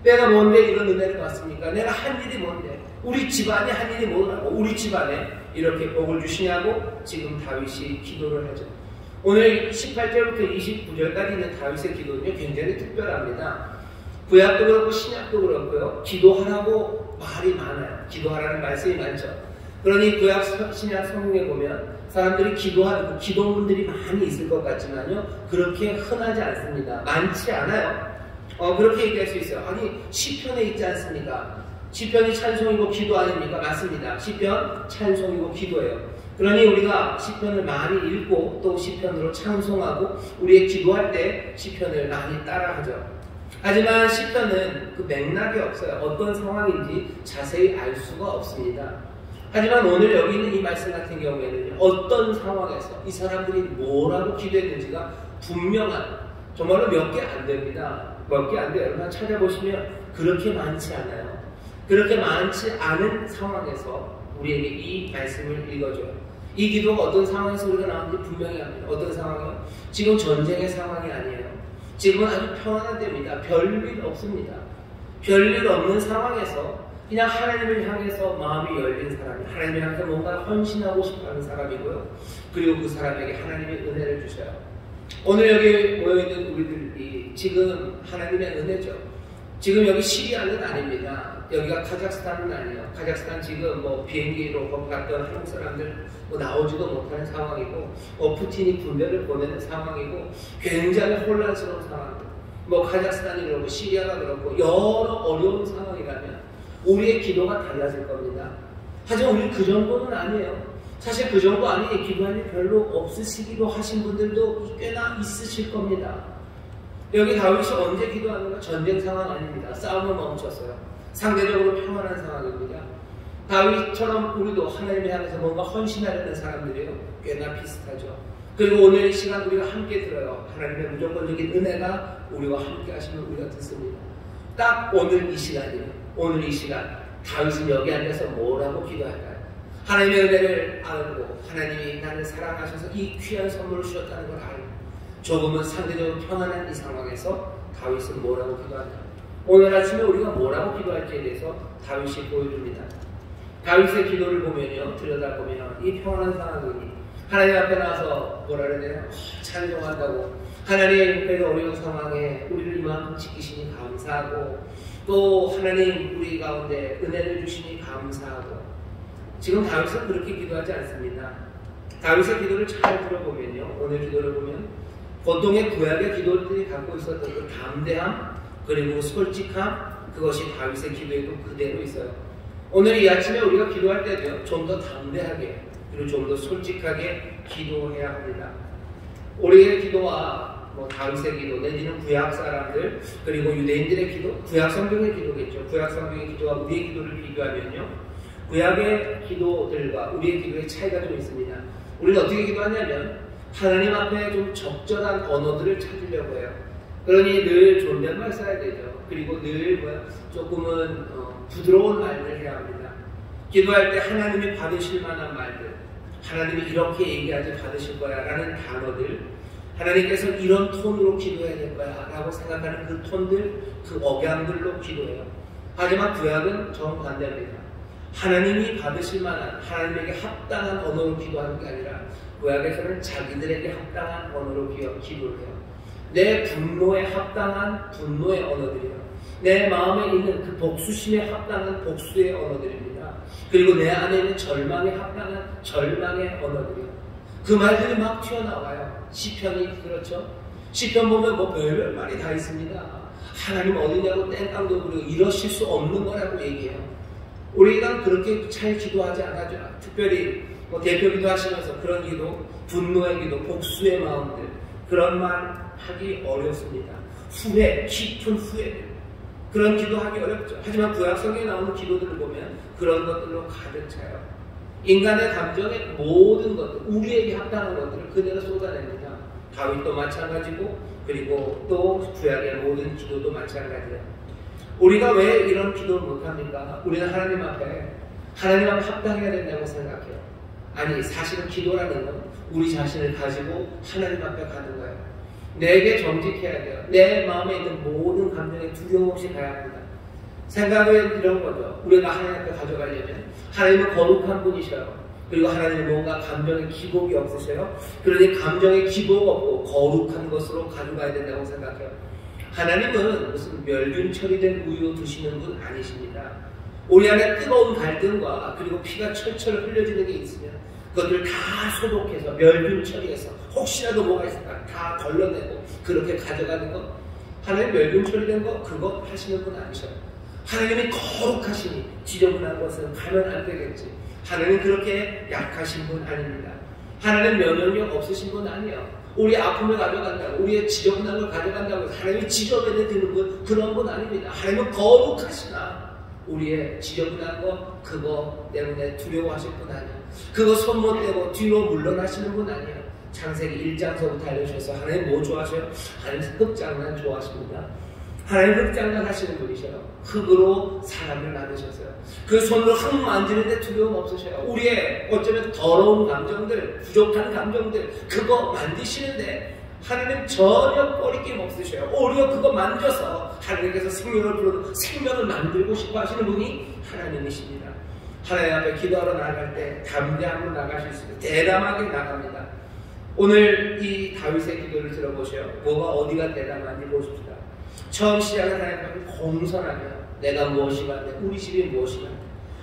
내가 뭔데 이런 은혜를 받습니까? 내가 한 일이 뭔데? 우리 집안에 한 일이 뭐라고? 우리 집안에 이렇게 복을 주시냐고 지금 다윗이 기도를 하죠. 오늘 18절부터 29절까지 있는 다윗의 기도는요 굉장히 특별합니다. 구약도 그렇고 신약도 그렇고요. 기도하라고 말이 많아요. 기도하라는 말씀이 많죠. 그러니 구약 신약 성경에 보면 사람들이 기도하는 기도문들이 많이 있을 것 같지만요 그렇게 흔하지 않습니다. 많지 않아요. 그렇게 얘기할 수 있어요. 아니 시편에 있지 않습니까? 시편이 찬송이고 기도 아닙니까? 맞습니다. 시편 찬송이고 기도예요. 그러니 우리가 시편을 많이 읽고 또 시편으로 찬송하고 우리의 기도할 때 시편을 많이 따라하죠. 하지만 시편은 그 맥락이 없어요. 어떤 상황인지 자세히 알 수가 없습니다. 하지만 오늘 여기 있는 이 말씀 같은 경우에는 어떤 상황에서 이 사람들이 뭐라고 기도했는지가 분명한 정말로 몇 개 안 됩니다. 몇 개 안 돼요. 여러분 찾아보시면 그렇게 많지 않아요. 그렇게 많지 않은 상황에서 우리에게 이 말씀을 읽어줘요. 이 기도가 어떤 상황에서 우리가 나오는지 분명히 합니다. 어떤 상황이요? 지금 전쟁의 상황이 아니에요. 지금은 아주 평안한 때입니다. 별일 없습니다. 별일 없는 상황에서 그냥 하나님을 향해서 마음이 열린 사람이 하나님을 향해서 뭔가 헌신하고 싶어하는 사람이고요. 그리고 그 사람에게 하나님의 은혜를 주셔요. 오늘 여기 모여있는 우리들이 지금 하나님의 은혜죠. 지금 여기 시리아는 아닙니다. 여기가 카자흐스탄은 아니에요. 카자흐스탄 지금 뭐 비행기로 갔던 한국 사람들 뭐 나오지도 못하는 상황이고 푸틴이 군대를 보내는 상황이고 굉장히 혼란스러운 상황이고 뭐 카자흐스탄이 그렇고 시리아가 그렇고 여러 어려운 상황이라면 우리의 기도가 달라질 겁니다. 하지만 우리는 그 정도는 아니에요. 사실 그 정도 아니니 기도할 일 별로 없으시기도 하신 분들도 꽤나 있으실 겁니다. 여기 다윗이 언제 기도하는가? 전쟁 상황 아닙니다. 싸움은 멈췄어요. 상대적으로 평안한 상황입니다. 다윗처럼 우리도 하나님을 향해서 뭔가 헌신하려는 사람들이에요. 꽤나 비슷하죠. 그리고 오늘 이 시간 우리가 함께 들어요. 하나님의 무조건적인 은혜가 우리와 함께 하시면 우리가 듣습니다. 딱 오늘 이 시간이에요. 오늘 이 시간 다윗은 여기 앉아서 뭐라고 기도할까요? 하나님의 은혜를 알고 하나님이 나를 사랑하셔서 이 귀한 선물을 주셨다는 걸 알고 조금은 상대적으로 평안한 이 상황에서 다윗은 뭐라고 기도할까? 오늘 아침에 우리가 뭐라고 기도할지에 대해서 다윗이 보여줍니다. 다윗의 기도를 보면요, 들여다보면 이 평안한 상황이니 하나님 앞에 나와서 뭐라 그러나요? 찬송한다고. 하나님, 그래도 어려운 상황에 우리를 이만큼 지키시니 감사하고, 또 하나님 우리 가운데 은혜를 주시니 감사하고. 지금 다윗은 그렇게 기도하지 않습니다. 다윗의 기도를 잘 들어보면요, 오늘 기도를 보면 보통의 구약의 기도들이 갖고 있었던 그 담대함 그리고 솔직함, 그것이 다윗의 기도에도 그대로 있어요. 오늘 이 아침에 우리가 기도할 때도요, 좀 더 담대하게 그리고 좀 더 솔직하게 기도해야 합니다. 우리의 기도와 다윗의 기도 내지는 구약 사람들 그리고 유대인들의 기도, 구약 성경의 기도겠죠. 구약 성경의 기도와 우리의 기도를 비교하면요, 구약의 기도들과 우리의 기도의 차이가 좀 있습니다. 우리는 어떻게 기도하냐면 하나님 앞에 좀 적절한 언어들을 찾으려고 해요. 그러니 늘 존댓말 써야 되죠. 그리고 늘 조금은 부드러운 말을 해야 합니다. 기도할 때 하나님이 받으실 만한 말들, 하나님이 이렇게 얘기하지 받으실 거야 라는 단어들, 하나님께서 이런 톤으로 기도해야 될 거야 라고 생각하는 그 톤들, 그 억양들로 기도해요. 하지만 구약은 정반대입니다. 하나님이 받으실 만한, 하나님에게 합당한 언어로 기도하는 게 아니라 구약에서는 자기들에게 합당한 언어로 기도를 해요. 내 분노에 합당한 분노의 언어들이에요. 내 마음에 있는 그 복수심에 합당한 복수의 언어들입니다. 그리고 내 안에 있는 절망에 합당한 절망의 언어들이에요. 그 말들이 막 튀어나와요. 시편이 그렇죠. 시편 보면 별별 말이 다 있습니다. 하나님 어디냐고 땡깡도 부리고 이러실 수 없는 거라고 얘기해요. 우리가 그렇게 잘 기도하지 않아죠. 특별히 대표 기도하시면서 그런 기도, 분노의 기도, 복수의 마음들, 그런 말 하기 어렵습니다. 후회, 깊은 후회들, 그런 기도하기 어렵죠. 하지만 구약성경에 나오는 기도들을 보면 그런 것들로 가득 차요. 인간의 감정의 모든 것들, 우리에게 합당한 것들을 그대로 쏟아냅니다. 다윗도 마찬가지고, 그리고 또 구약의 모든 기도도 마찬가지예요. 우리가 왜 이런 기도를 못합니까? 우리는 하나님 앞에 합당해야 된다고 생각해요. 아니, 사실은 기도라는 건 우리 자신을 가지고 하나님 앞에 가는 거예요. 내게 정직해야 돼요. 내 마음에 있는 모든 감정에 두려움 없이 가야 합니다. 생각은 이런 거죠. 우리가 하나님 앞에 가져가려면 하나님은 거룩한 분이셔요. 그리고 하나님은 뭔가 감정에 기복이 없으셔요. 그러니 감정에 기복 없고 거룩한 것으로 가져가야 된다고 생각해요. 하나님은 무슨 멸균 처리된 우유 드시는 분 아니십니다. 우리 안에 뜨거운 갈등과 그리고 피가 철철 흘려지는 게 있으면 그것들 다 소독해서 멸균 처리해서 혹시라도 뭐가 있을까 다 걸러내고 그렇게 가져가는 것, 하나님 멸균 처리된 거 그거 하시는 분 아니셔요. 하나님이 거룩하시니 지저분한 것은 가면 안 되겠지. 하나님 그렇게 약하신 분 아닙니다. 하나님 면역력 없으신 분 아니에요. 우리 아픔을 가져간다고, 우리의 지저분한 걸 가져간다고 해서 하나님이 지저분해 드는 분, 그런 분 아닙니다. 하나님은 거룩하시나 우리의 지저분한 거 그거 때문에 두려워하실 분 아니에요. 그거 손 못 대고 뒤로 물러나시는 분 아니에요. 창세기 1장서부터 알려주셔서 하나님 뭐 좋아하셔요? 하나님 흙장난 좋아하십니다. 하나님 흙장난 하시는 분이셔요. 흙으로 사람을 만드셨어요. 그 손으로 흙 만지는데 두려움 없으셔요. 우리의 어쩌면 더러운 감정들, 부족한 감정들 그거 만드시는데 하나님 전혀 꺼리낌 없으셔요. 오히려 그거 만져서 하나님께서 생명을 불어도 생명을 만들고 싶어 하시는 분이 하나님이십니다. 하나님 앞에 기도하러 나갈 때 담대함으로 나가실 수 있어요. 대담하게 나갑니다. 오늘 이 다윗의 기도를 들어보세요. 뭐가 어디가 대담한지 보십시다. 처음 시작은 하나님 앞에 공손하게 내가 무엇이 맞네, 우리 집이 무엇이 맞네,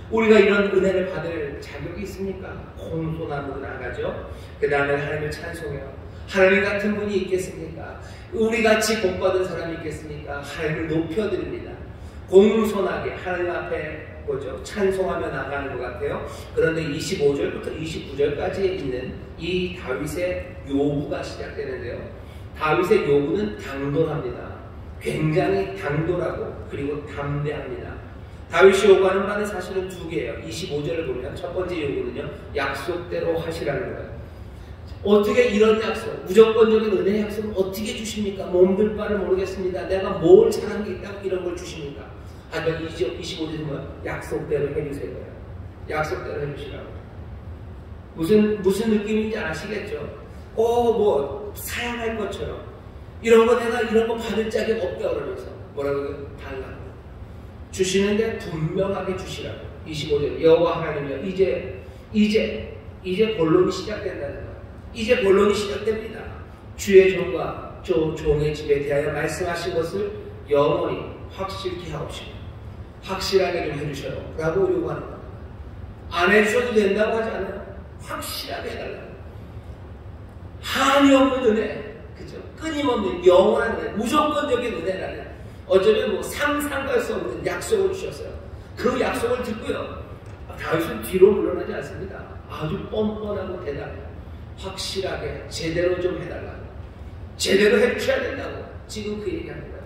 우리가 이런 은혜를 받을 자격이 있습니까? 공손함으로 나가죠. 그 다음에 하나님을 찬송해요. 하나님 같은 분이 있겠습니까? 우리같이 복받은 사람이 있겠습니까? 하나님을 높여드립니다. 공손하게 하나님 앞에 찬송하며 나가는 것 같아요. 그런데 25절부터 29절까지에 있는 이 다윗의 요구가 시작되는데요. 다윗의 요구는 당돌합니다. 굉장히 당돌하고 그리고 담대합니다. 다윗이 요구하는 바는 사실은 두 개예요. 25절을 보면 첫 번째 요구는요, 약속대로 하시라는 거예요. 어떻게 이런 약속, 무조건적인 은혜의 약속을 어떻게 주십니까? 몸둘 바를 모르겠습니다. 내가 뭘 잘한 게 있다고 이런 걸 주십니까? 하지만 25절에 보면 약속대로 해주세요. 약속대로 해주시라고. 무슨 느낌인지 아시겠죠? 뭐 사양할 것처럼 이런 거 내가 이런 거 받을 자격 없다 그러면서 뭐라고 달라고 주시는데 분명하게 주시라고. 25절 여호와 하나님이여 이제 본론이 시작된다는 거예요. 이제 본론이 시작됩니다. 주의 종과 종의 집에 대하여 말씀하신 것을 영원히 확실히 하옵시고 확실하게 좀 해주셔요 라고 요구하는 겁니다. 안 해주셔도 된다고 하지 않아요. 확실하게 해달라고. 한이 없는 은혜, 그죠? 끊임없는 영원한 은혜, 무조건적인 은혜라는, 어쩌면 뭐 상상할 수 없는 약속을 주셨어요. 그 약속을 듣고요, 다윗은 뒤로 물러나지 않습니다. 아주 뻔뻔하고 대단해요. 확실하게 제대로 좀 해달라고, 제대로 해주셔야 된다고 지금 그 얘기하는 거예요.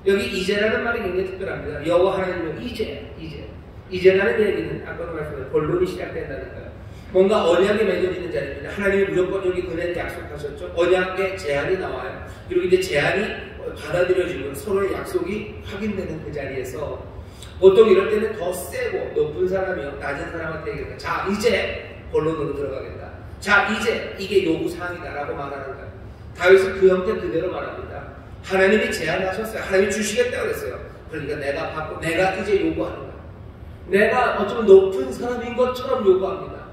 여기 이제라는 말이 굉장히 특별합니다. 여호와 하나님은 이제라는 얘기는 아까도 말씀드린 본론이 시작된다는 거예요. 뭔가 언약이 맺어지는 자리입니다. 하나님이 무조건적인 은혜를 약속하셨죠. 언약의 제한이 나와요. 그리고 이제 제한이 받아들여지고 서로의 약속이 확인되는 그 자리에서 보통 이럴 때는 더 세고 높은 사람이요 낮은 사람한테 얘기합니다. 자, 이제 본론으로 들어가겠다. 자, 이제 이게 요구사항이다라고 말하는 거예요. 다윗은 그 형태 그대로 말합니다. 하나님이 제안하셨어요. 하나님이 주시겠다고 그랬어요. 그러니까 내가 받고 내가 이제 요구하는 거예요. 내가 어쩌면 높은 사람인 것처럼 요구합니다.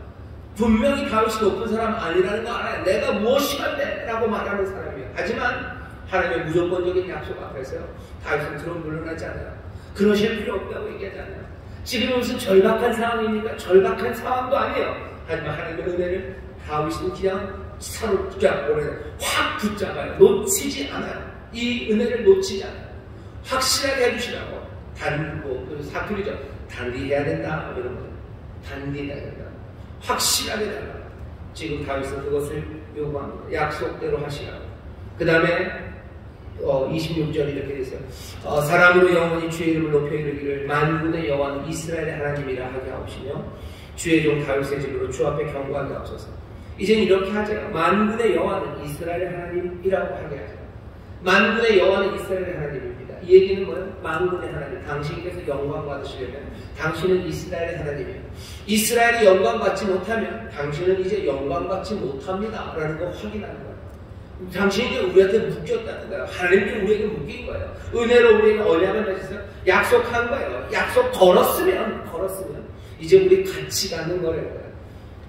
분명히 다윗이 높은 사람 아니라는 거 알아요. 내가 무엇이간데 라고 말하는 사람이에요. 하지만 하나님의 무조건적인 약속 앞에서요, 다윗은 들어 물러나지 않아요. 그러실 필요 없다고 얘기하잖아요. 지금 무슨 절박한 상황입니까? 절박한 상황도 아니에요. 하지만 하나님의 은혜를 다윗은 그냥 사로잡고 확 붙잡아요. 놓치지 않아요. 이 은혜를 놓치지 않아요. 확실하게 해주시라고. 그 사투리죠. 단디 해야 된다 이런 거. 단디 해야 된다. 확실하게 달라. 지금 다윗은 그것을 요구합니다. 약속대로 하시라고. 그 다음에 26절이 이렇게 되어 있어요. 사람으로 영원히 주의 이름을 높여 이르기를 만군의 여호와는 이스라엘의 하나님이라 하게 하옵시며 주의 종 다윗의 집으로 주 앞에 경고하게 하옵소서. 이젠 이렇게 하세요. 만군의 여호와는 이스라엘의 하나님이라고 하게 하세요. 만군의 여호와는 이스라엘의 하나님입니다. 이 얘기는 뭐예요? 만군의 하나님, 당신께서 영광 받으시려면 당신은 이스라엘의 하나님이에요. 이스라엘이 영광 받지 못하면 당신은 이제 영광 받지 못합니다 라는 거 확인하는 거예요. 당신이 이제 우리한테 묶였다는 거예요. 하나님이 우리에게 묶인 거예요. 은혜로 우리에게 언약을 맺으세요. 약속한 거예요. 약속 걸었으면 이제 우리 같이 가는 거예요.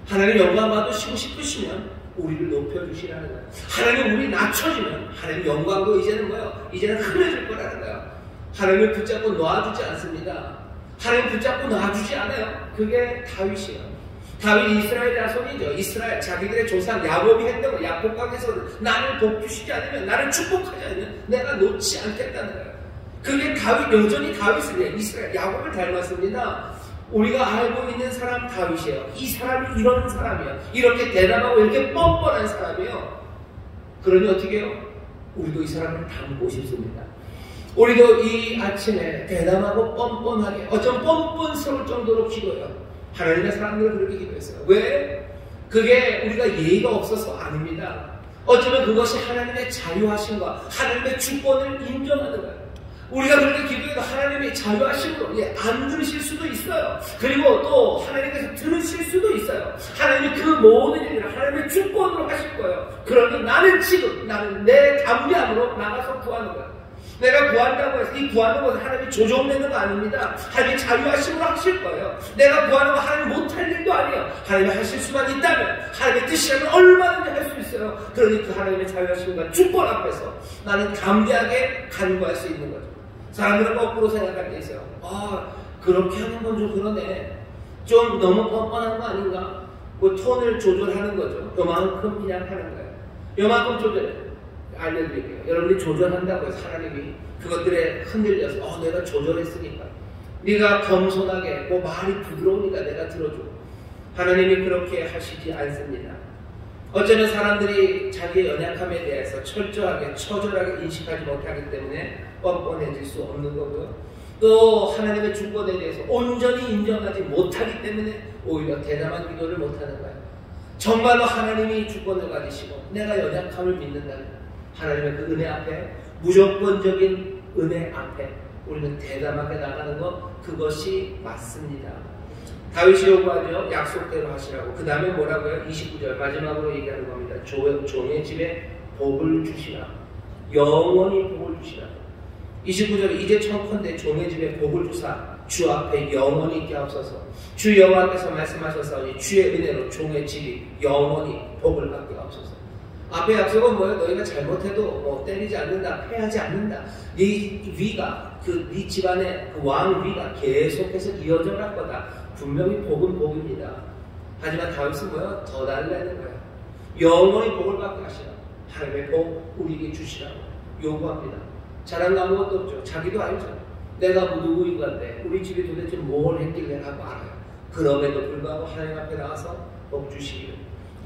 하나님 영광 받으시고 싶으시면 우리를 높여주시라는 거예요. 하나님 우리 낮춰지면 하나님 영광도 이제는 뭐예요? 이제는 흐려질 거라는 거예요. 하나님을 붙잡고 놔주지 않습니다. 하나님 붙잡고 놔주지 않아요. 그게 다윗이에요. 다윗 이스라엘 자손이죠. 이스라엘 자기들의 조상 야곱이 했던 거. 야곱강에서 나를 복주시지 않으면, 나를 축복하지 않으면 내가 놓지 않겠다는 거예요. 그게 다윗, 여전히 다윗을 이스라엘 야곱을 닮았습니다. 우리가 알고 있는 사람 다윗이에요. 이 사람이 이런 사람이에요. 이렇게 대담하고 이렇게 뻔뻔한 사람이에요. 그러니 어떻게 해요? 우리도 이 사람을 닮고 싶습니다. 우리도 이 아침에 대담하고 뻔뻔하게, 어쩜 뻔뻔스러울 정도로 기도해요. 하나님의 사람들은 그렇게 기도했어요. 왜? 그게 우리가 예의가 없어서 아닙니다. 어쩌면 그것이 하나님의 자유하심과 하나님의 주권을 인정하는 거예요. 우리가 그렇게 기도해도 하나님의 자유하심으로 안 들으실 수도 있어요. 그리고 또 하나님께서 들으실 수도 있어요. 하나님이 그 모든 일을 하나님의 주권으로 하실 거예요. 그러니 나는 내 담대함으로 나가서 구하는 거예요. 내가 구한다고 해서 이 구하는 것은 하나님이 조종되는 거 아닙니다. 하나님이 자유하심으로 하실 거예요. 내가 구하는 거 하나님이 못할 일도 아니에요. 하나님이 하실 수만 있다면, 하나님의 뜻이라면 얼마든지 할 수 있어요. 그러니 그 하나님의 자유하심과 주권 앞에서 나는 담대하게 간구할 수 있는 거죠. 사람들은 거꾸로 생각할 때 있어요. 그렇게 하는 건 좀 그러네. 좀 너무 뻔뻔한 거 아닌가? 뭐 톤을 조절하는 거죠. 요만큼 그냥 하는 거예요. 요만큼 조절해요. 알려드릴게요. 여러분들이 조절한다고 해서 하나님이 그것들에 흔들려서 내가 조절했으니까, 네가 겸손하게 말이 부드러우니까 내가 들어줘. 하나님이 그렇게 하시지 않습니다. 어쩌면 사람들이 자기의 연약함에 대해서 철저하게 처절하게 인식하지 못하기 때문에 뻔뻔해질 수 없는 거고요. 또 하나님의 주권에 대해서 온전히 인정하지 못하기 때문에 오히려 대담한 기도를 못하는 거예요. 정말로 하나님이 주권을 가지시고 내가 연약함을 믿는다면 하나님의 그 은혜 앞에, 무조건적인 은혜 앞에 우리는 대담하게 나가는 것, 그것이 맞습니다. 다윗이 요구하죠. 약속대로 하시라고. 그 다음에 뭐라고요? 29절 마지막으로 얘기하는 겁니다. 종의 집에 복을 주시라. 영원히 복을 주시라. 29절에 이제 청컨대 종의 집에 복을 주사 주 앞에 영원히 있게 하옵소서. 주 여호와께서 말씀하셨사오니 주의 은혜로 종의 집이 영원히 복을 받게 하옵소서. 앞에 약속은 뭐예요? 너희가 잘못해도 때리지 않는다, 패하지 않는다. 네 위가, 네 집안의 그 왕 위가 계속해서 이어져 갈 거다. 분명히 복은 복입니다. 하지만 다윗은 뭐예요? 더 달라는 거예요. 영원히 복을 받게 하시라. 하나님의 복 우리에게 주시라고 요구합니다. 잘한 거 아무것도 없죠. 자기도 알죠. 내가 누구인가인데 우리 집이 도대체 뭘 했길래 하고 알아요. 그럼에도 불구하고 하나님 앞에 나와서 복 주시기를,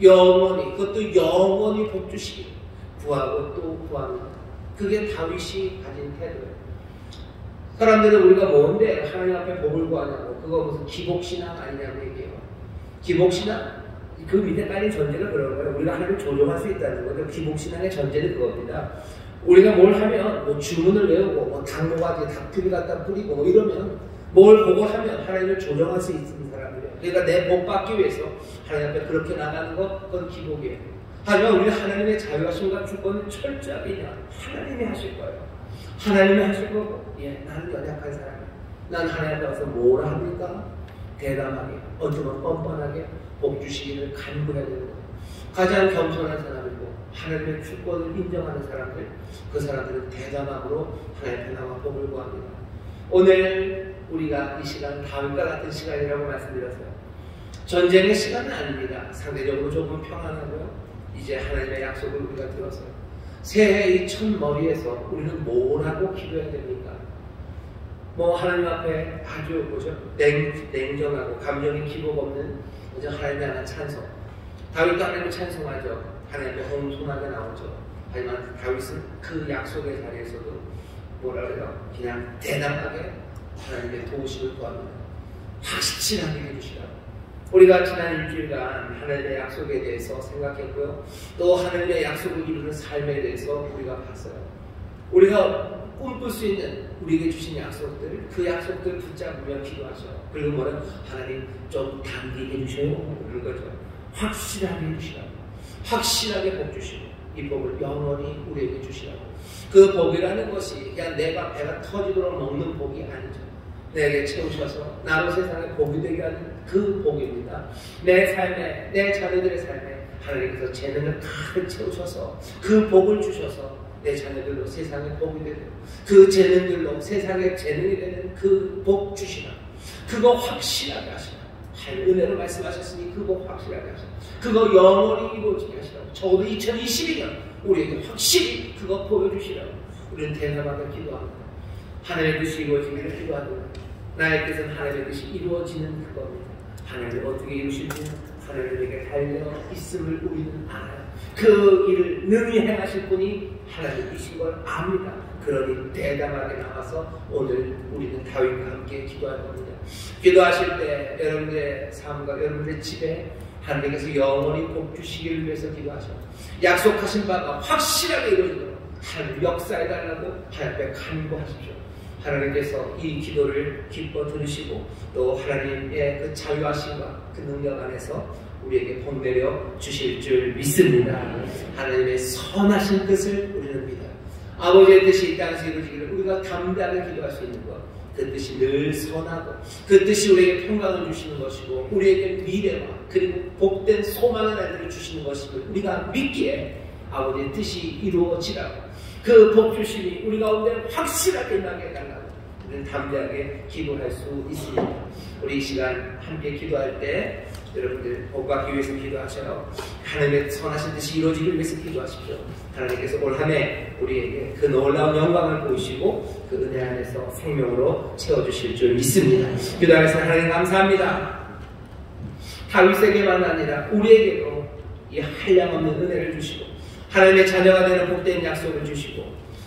영원히, 그것도 영원히 복 주시기를 구하고 또 구합니다. 그게 다윗이 가진 태도예요. 사람들은 우리가 뭔데 하나님 앞에 복을 구하냐고, 그거 무슨 기복신앙 아니냐고 얘기해요. 기복신앙? 그 밑에 깔린 전제가 그런 거예요. 우리가 하나님을 조종할 수 있다는 거죠. 기복신앙의 전제는 그겁니다. 우리가 뭘 하면 주문을 외우고 당모가지 닭피를 갖다 뿌리고 이러면 뭘 보고 하면 하나님을 조정할 수 있는 사람들이에요. 그러니까 내 복 받기 위해서 하나님 앞에 그렇게 나가는 것, 그건 기복이에요. 하지만 우리 하나님의 자유하심과 주권은 철저하게 하나님이 하실 거예요. 하나님이 하실 거고, 나는 연약한 사람이에요. 난 하나님 앞에 와서 뭐라 합니까? 대담하게, 어쩌면 뻔뻔하게 복 주시기를 간구해야 되는 거예요. 가장 겸손한 사람이고 하나님의 주권을 인정하는 사람들, 그 사람들은 대담함으로 하나님 앞에 나와 복을 구합니다. 오늘 우리가 이 시간 다윗과 같은 시간이라고 말씀드렸어요. 전쟁의 시간은 아닙니다. 상대적으로 조금 평안하고요. 이제 하나님의 약속을 우리가 들었어요. 새해 이 첫머리에서 우리는 뭐라고 기도해야 됩니까? 하나님 앞에 아주 냉정하고 감정이 기복 없는 하나님의 하나 찬송. 다윗도 하나님을 찬송하죠. 하나님 앞에 홍송하게 나오죠. 하지만 다윗은 그 약속의 자리에서도 뭐라 그래요? 그냥 대담하게 하나님의 도우심을 구합니다. 확실하게 해주시라고. 우리가 지난 일주일간 하나님의 약속에 대해서 생각했고요. 또 하나님의 약속을 이루는 삶에 대해서 우리가 봤어요. 우리가 꿈꿀 수 있는 우리에게 주신 약속들, 그 약속들 붙잡으며 기도하죠. 그리고 뭐는 하나님 좀 단디게 해주셔요. 그런 거죠. 확실하게 해주시라고. 확실하게 복 주시고 이 복을 영원히 우리에게 주시라고. 그 복이라는 것이 그냥 내가 배가 터지도록 먹는 복이 아니죠. 내게 채우셔서 나로 세상에 복이 되게 하는 그 복입니다. 내 삶에, 내 자녀들의 삶에 하나님께서 재능을 가득 채우셔서 그 복을 주셔서 내 자녀들로 세상에 복이 되고 그 재능들로 세상에 재능이 되는 그 복 주시라. 그거 확실하게 하시라. 은혜로 말씀하셨으니 그 복 확실하게 하시라. 그거 영원히 이루어지게 하시라고. 적어도 2022년 우리에게 확실히 그거 보여주시라고. 우리는 대담하게 기도합니다. 하나님의 뜻이 이루어지기를 기도합니다. 나의 뜻은 하나님의 뜻이 이루어지는 그겁니다. 하나님이 어떻게 이루실지 하나님에게 달려 있음을 우리는 알아요. 그 일을 능히 행하실 분이 하나님이신 걸 압니다. 그러니 대담하게 나와서 오늘 우리는 다윗과 함께 기도할 겁니다. 기도하실 때 여러분의 삶과 여러분의 집에 하나님께서 영원히 복 주시기를 위해서 기도하셔. 약속하신 바가 확실하게 이루어지도록 하나님 역사해달라고 하나님 앞에 간구하십시오. 하나님께서 이 기도를 기뻐 들으시고 또 하나님의 그 자유하심과 그 능력 안에서 우리에게 복 내려 주실 줄 믿습니다. 하나님의 선하신 뜻을 우리는 믿어요. 아버지의 뜻이 이 땅에서 이루어지기를 우리가 담대하게 기도할 수 있는 것, 그 뜻이 늘 선하고 그 뜻이 우리에게 평강을 주시는 것이고 우리에게 미래와 그리고 복된 소망의 날들을 주시는 것임을 우리가 믿기에 아버지의 뜻이 이루어지라고, 그 복 주심이 우리 가운데 확실하게 임하게 해달라고 우리는 담대하게 기도할 수 있습니다. 우리 이 시간 함께 기도할 때 여러분들 복 받기 위해서 기도하셔요. 하나님의 선하신 뜻이 이루어지기 위해서 기도하십시오. 하나님께서 올 한 해 우리에게 그 놀라운 영광을 보이시고 그 은혜 안에서 생명으로 채워주실 줄 믿습니다. 기도하면서 하나님 감사합니다. 다윗에게만 아니라 우리에게도 이 한량없는 은혜를 주시고 하나님의 자녀가 되는 복된 약속을 주시고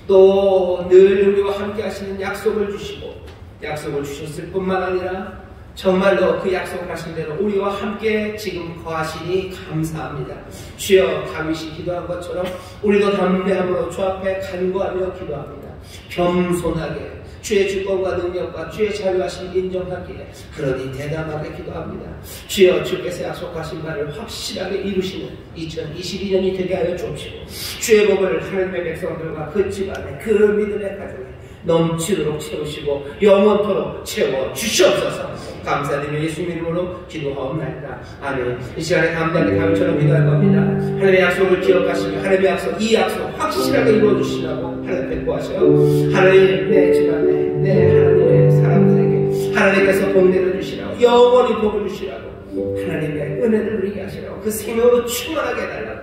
또 늘 우리와 함께 하시는 약속을 주시고 약속을 주셨을 뿐만 아니라 정말로 그 약속하신 대로 우리와 함께 지금 거하시니 감사합니다. 주여 다윗이 기도한 것처럼 우리도 담대함으로 주 앞에 간구하며 기도합니다. 겸손하게 주의 주권과 능력과 주의 자유하심 인정하기에 그러니 대담하게 기도합니다. 주여 주께서 약속하신 바를 확실하게 이루시는 2022년이 되게 하여 주옵시고 주의 복을 하나님의 백성들과 그 집안에 그 믿음의 가정에 넘치도록 채우시고 영원토록 채워주시옵소서. 감사드리며 예수님 이름으로 기도하옵나이다. 아멘. 이 시간에 담대하게 다윗처럼 기도할 겁니다. 하나님의 약속을 기억하시며 하나님의 약속, 이 약속 확실하게 이루어주시라고 하나님 뵙고하셔요. 하나님 내 집안에 내 하나님의 사람들에게 하나님께서 복 내려주시라고 영원히 복을 주시라고 하나님의 은혜를 누리게 하시라고 그 생명으로 충만하게 해달라고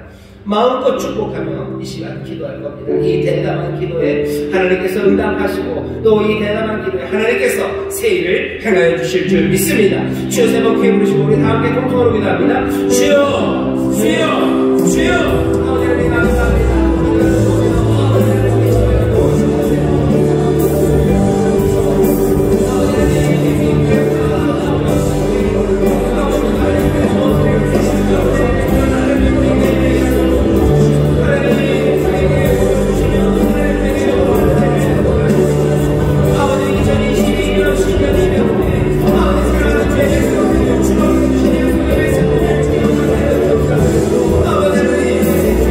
마음껏 축복하며 이 시간 기도할 겁니다. 이 대담한 기도에 하나님께서 응답하시고 또 이 대담한 기도에 하나님께서 새 일을 행하여 주실 줄 믿습니다. 주여 세 번 크게 부르시고 우리 다 함께 통성으로 기도합니다. 주여 주여 주여 하나님 감사합니다. 아버지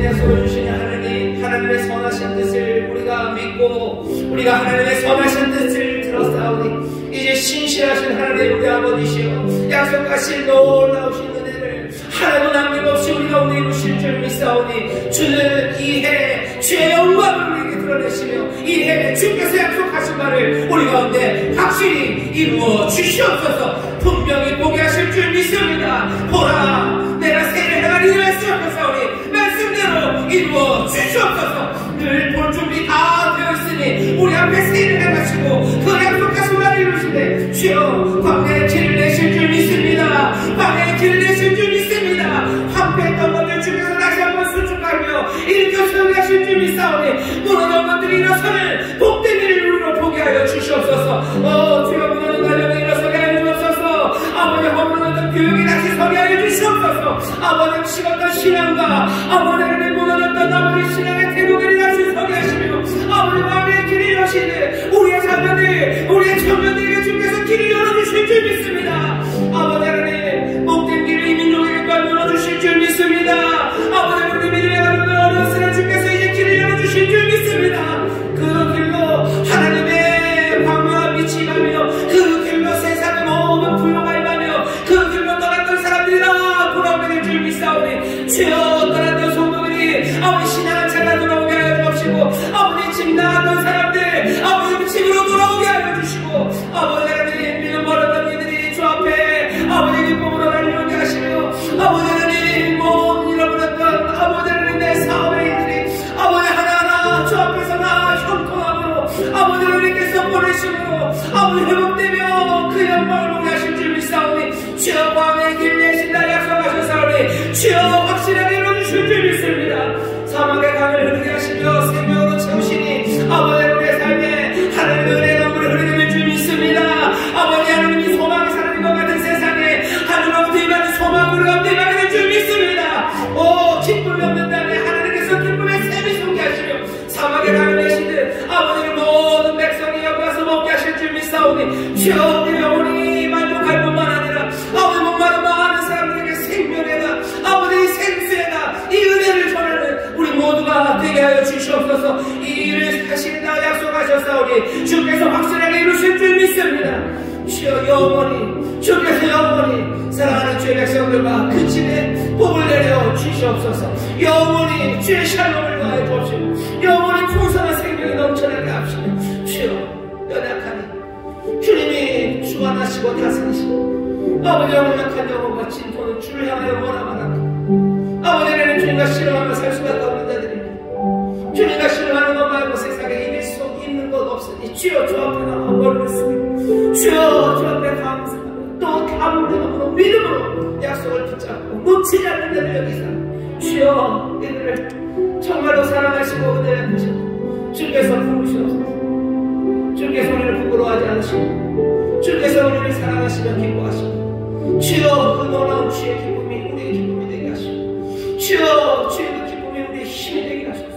약속을 주시는 하나님, 하나님의 선하신 뜻을 우리가 믿고 우리가 하나님의 선하신 뜻을 들었사오니 이제 신실하신 하나님 우리 아버지시여 약속하신 놀라우신 은혜를 하나도 남김없이 우리 가운데 이루실 줄 믿사오니 주는 이해 주의 영광을 우리에게 드러내시며 이해 주께서 약속하신 말을 우리 가운데 확실히 이루어 주시옵소서. 분명히 보게 하실 줄 믿습니다. 보라 내가 새를 해가 이루어 주옵소서. 말씀대로 이루어 주시옵소서. 늘 볼 준비 다 되어 있으니 우리 앞에 새를 해가시고 그 약속하신 말을 이루시되 주여 광야의 길을 내실 줄 믿습니다. 광야의 길을 내실 줄 믿습니다. 황폐했던 것들 중에서 다시 한번 수축하며 일으켜 세우실 줄 믿사오니 무너진 것들이 일어서는 복된 일을 우리로 보게 하여 주시옵소서. 주여 무너진 가정을 일어서게 하여 주옵소서. 아버지 허물어졌던 교육이 다시 서게 하여 주시옵소서. 아버지 식었던 신앙과 아버지를 무너졌던 아버지 신앙의 태도들이 다시 서게 하시며 아버지 마음의 길을 여시되 우리의 자녀들 우리의 청년들에게 주께서 길을 열어주실 줄 믿습니다. 아버지 하나님 목된 길을 이 민족에게 열어주실 줄 믿습니다. 아버지 우리 믿음의 가정을 어려웠으나 주께서 이제 길을 열어주실 줄 믿습니다. 그 길로 하나님의 광야와 빛이 가며 그 길로 세상의 모든 불효가 임하며 그 길로 떠났던 사람들이라 돌아오게 될 줄 믿사오니 주여 떠났던 성도들이 아버지 신앙을 찾아 돌아오게 하여 주옵시고 아버지 집 나갔던 사람들 아버지 집으로 돌아오게 하여 주시고 아버지 하나님 믿음 버렸던 이들이 주 앞에 아버지 기쁨으로 달려오게 하시며 아버지 하나님 모든 잃어버렸던 아버지 하나님 내 사업의 일들이 아버지 하나하나 주 앞에서 나 형통함으로 아버지 하나님께서 보내심으로 아버지 회복되며 그 영광을 보게 하실 줄 믿사오니 주여 광야의 길 내신다 약속하셨사오니 주여 확실하게 이루어주실 줄 믿습니다. 사막의 강을 흐르게 하시며 생명으로 채우시니 아버지 우리의 삶에 하나님의 은혜가 물을 흐르게 될 줄 믿습니다. 아버지 하나님이 소망이 사라진 것 같은 세상에 하늘로부터 임하는 소망을 우리 가운데 임하게 될 줄 믿습니다. 기쁨이 없는 땅에 하나님께서 기쁨의 샘이 솟게 하시며 사막의 강을 내시듯 아버지를 모든 백성이 여기와서 먹게 하실 줄 믿사오니 주여 우리 영혼이 만족할 뿐만 아니라 아버지 목마른 많은 사람들에게 생명에다 아버지 생수에다 이 은혜를 전하는 우리 모두가 되게 하여 주시옵소서. 이 일을 하신다 약속하셨사오니 주께서 확실하게 이루실 줄 믿습니다. 주여 영원히 주께서 영원히 사랑하는 주의 백성들과 그 집에 복을 내려 주시옵소서. 영원히 주의 샬롬을 더하여 주옵시고 영원히 풍성한 생명이 넘쳐나게 합시다. 주여 연약하니 주님이 주관하시고 다스리시고 아버지 연약한 영혼과 진토는 주를 향하여 원하만 합니다. 아버지는 주님과 싫어하며 살 수밖에 없는 자들입니다. 주님과 싫어하는 것 말고 세상에 이길 수 있는 것 없으니 주여 주 앞에 나와 모르겠습니다. 주여 주 앞에 감사하며 또 담대함으로 믿음으로 약속을 붙잡고 놓치지 않는 자들 여기서 주여 이들을 정말로 사랑하시고 은혜를 주시고 주께서 부르시옵소서. 주께서 우리를 부끄러워하지 않으시고 주께서 우리를 사랑하시며 기뻐하시고 주여 그 놀라운 주의 기쁨이 우리의 기쁨이 되게 하시고 주여 주의 그 기쁨이 우리의 힘이 되게 하소서.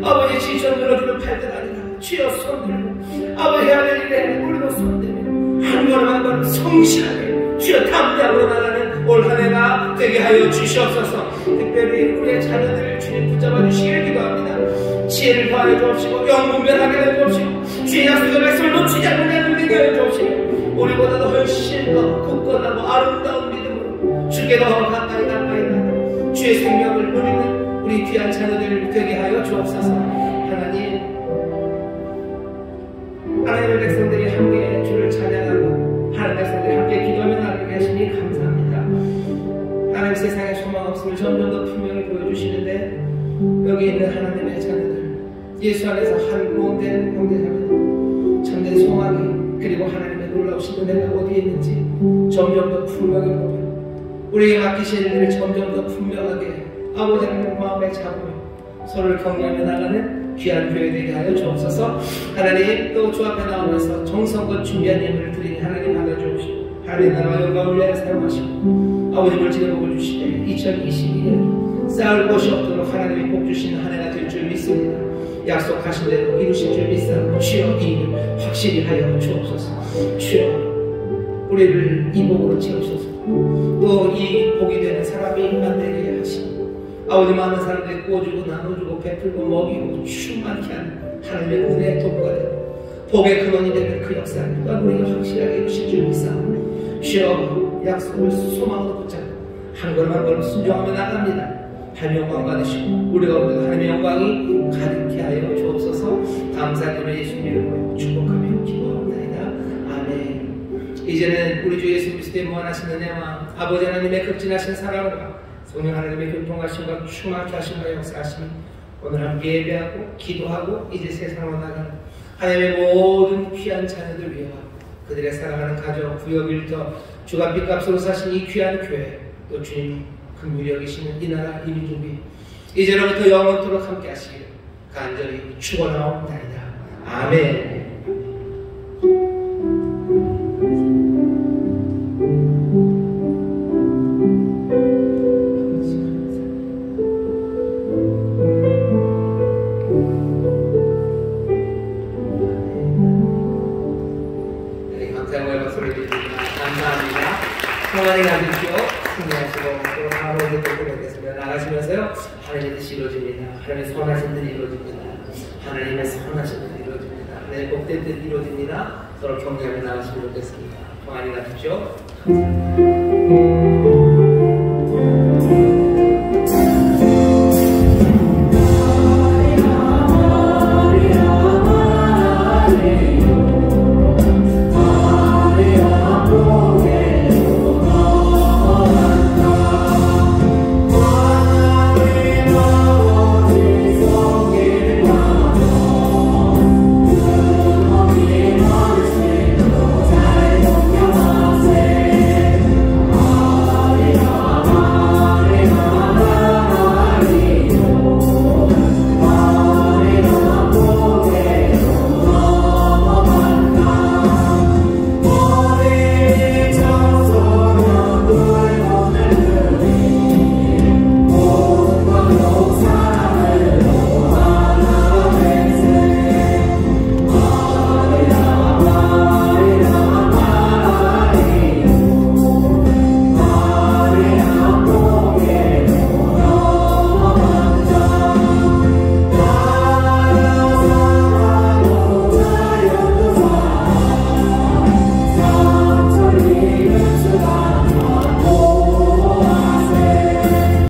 아버지 지쳐 늘어지는 팔들 아니라 주여 손들고 아버지 하늘 일에 우리로 손대며 한 걸음 한 걸음 성실하게 주여 담대함으로 나가는 올 한 해가 되게 하여 주시옵소서. 특별히 우리의 자녀들을 주님 붙잡아 주시기를 기도합니다. 지혜를 더하여 주옵시고 영분별하게 하여 주옵시고 주의 약속의 말씀을 놓치지 않는 자들 되게 하여 주옵시고 우리보다도 훨씬 더 굳건하고 아름다운 믿음으로 주께 더 가까이 나가 주의 생명을 누리는 우리 귀한 자녀들 되게 하여 주옵소서. 하나님의 백성들이 함께 주를 찬양하고 하나님의 백성들이 함께 기도하며 나가게 하시니 감사합니다. 하나님 세상에 소망 없음을 점점 더 분명히 보여주시는데 여기 있는 하나님의 자녀들 예수 안에서 한 몸된 형제자매들 참된 소망이 그리고 하나님의 놀라우신 은혜가 어디에 있는지 점점 더 분명히 보며 우리에게 맡기신 일을 점점 더 분명하게 아버지 하나님의 마음에 잡으며 서로를 격려하며 나가는 귀한 교회 되게 하여 주옵소서. 하나님 또 주 앞에 나오면서 정성껏 준비한 예물을 드리니 하나님 받아주옵시고 하나님 나라와 영광을 위하여 사용하시고 아버지 물질의 복을 주시되 2022년 쌓을 곳이 없도록 하나님이 복 주시는 한 해가 될 줄 믿습니다. 약속하신 대로 이루실 줄 믿사오니 주여 이 일을 확실히 하여 주옵소서. 주여 우리를 이 복으로 채우소서. 또 이 복이 되는 사람이 만들게 하시고 아버지 많은 사람들이 꿔주고 나눠주고 베풀고 먹이고 충만케 하는 하나님의 은혜의 도구가 되고 복의 근원이 되는 그 역사를 누가 우리가 확실하게 해주실 줄 믿사오니 주여 약속을 소망으로 붙잡고 한 걸음 한 걸음 순종하며 나갑니다. 하나님의 영광 받으시고 우리 가운데 하나님의 영광이 가득케 하여 주옵소서. 감사드리며 예수님 이름으로 축복하며 기도합니다. 아멘. 이제는 우리 주 예수 그리스도의 무한하신 은혜와 아버지 하나님의 극진하신 사랑과 성령 하나님의 교통하심과 충만케 하심과 역사하심이 오늘 함께 예배하고 기도하고 이제 세상으로 나가는 하나님의 모든 귀한 자녀들 위하여 그들의 사랑하는 가정, 구역, 일터, 주가 빚값으로 사신 이 귀한 교회, 또 주님 긍휼히 여기시는 이 나라 이 민족이 이제로부터 영원토록 함께 하시기를 간절히 축원하옵나이다. 아멘. 감사의 박수를 드립니다. 감사합니다. 평안히 가십시오. 승리하시고 또 하루의 뜻을 뵙겠습니다. 나가시면서요, 하나님의 뜻이 이루어집니다. 하나님의 선하신 뜻이 이루어집니다. 하나님의 선하신 뜻이 이루어집니다. 하나님의 복된 뜻이 이루어집니다. 서로 경계하며 나가시면 좋겠습니다. 평안히 가십시오. 감사합니다.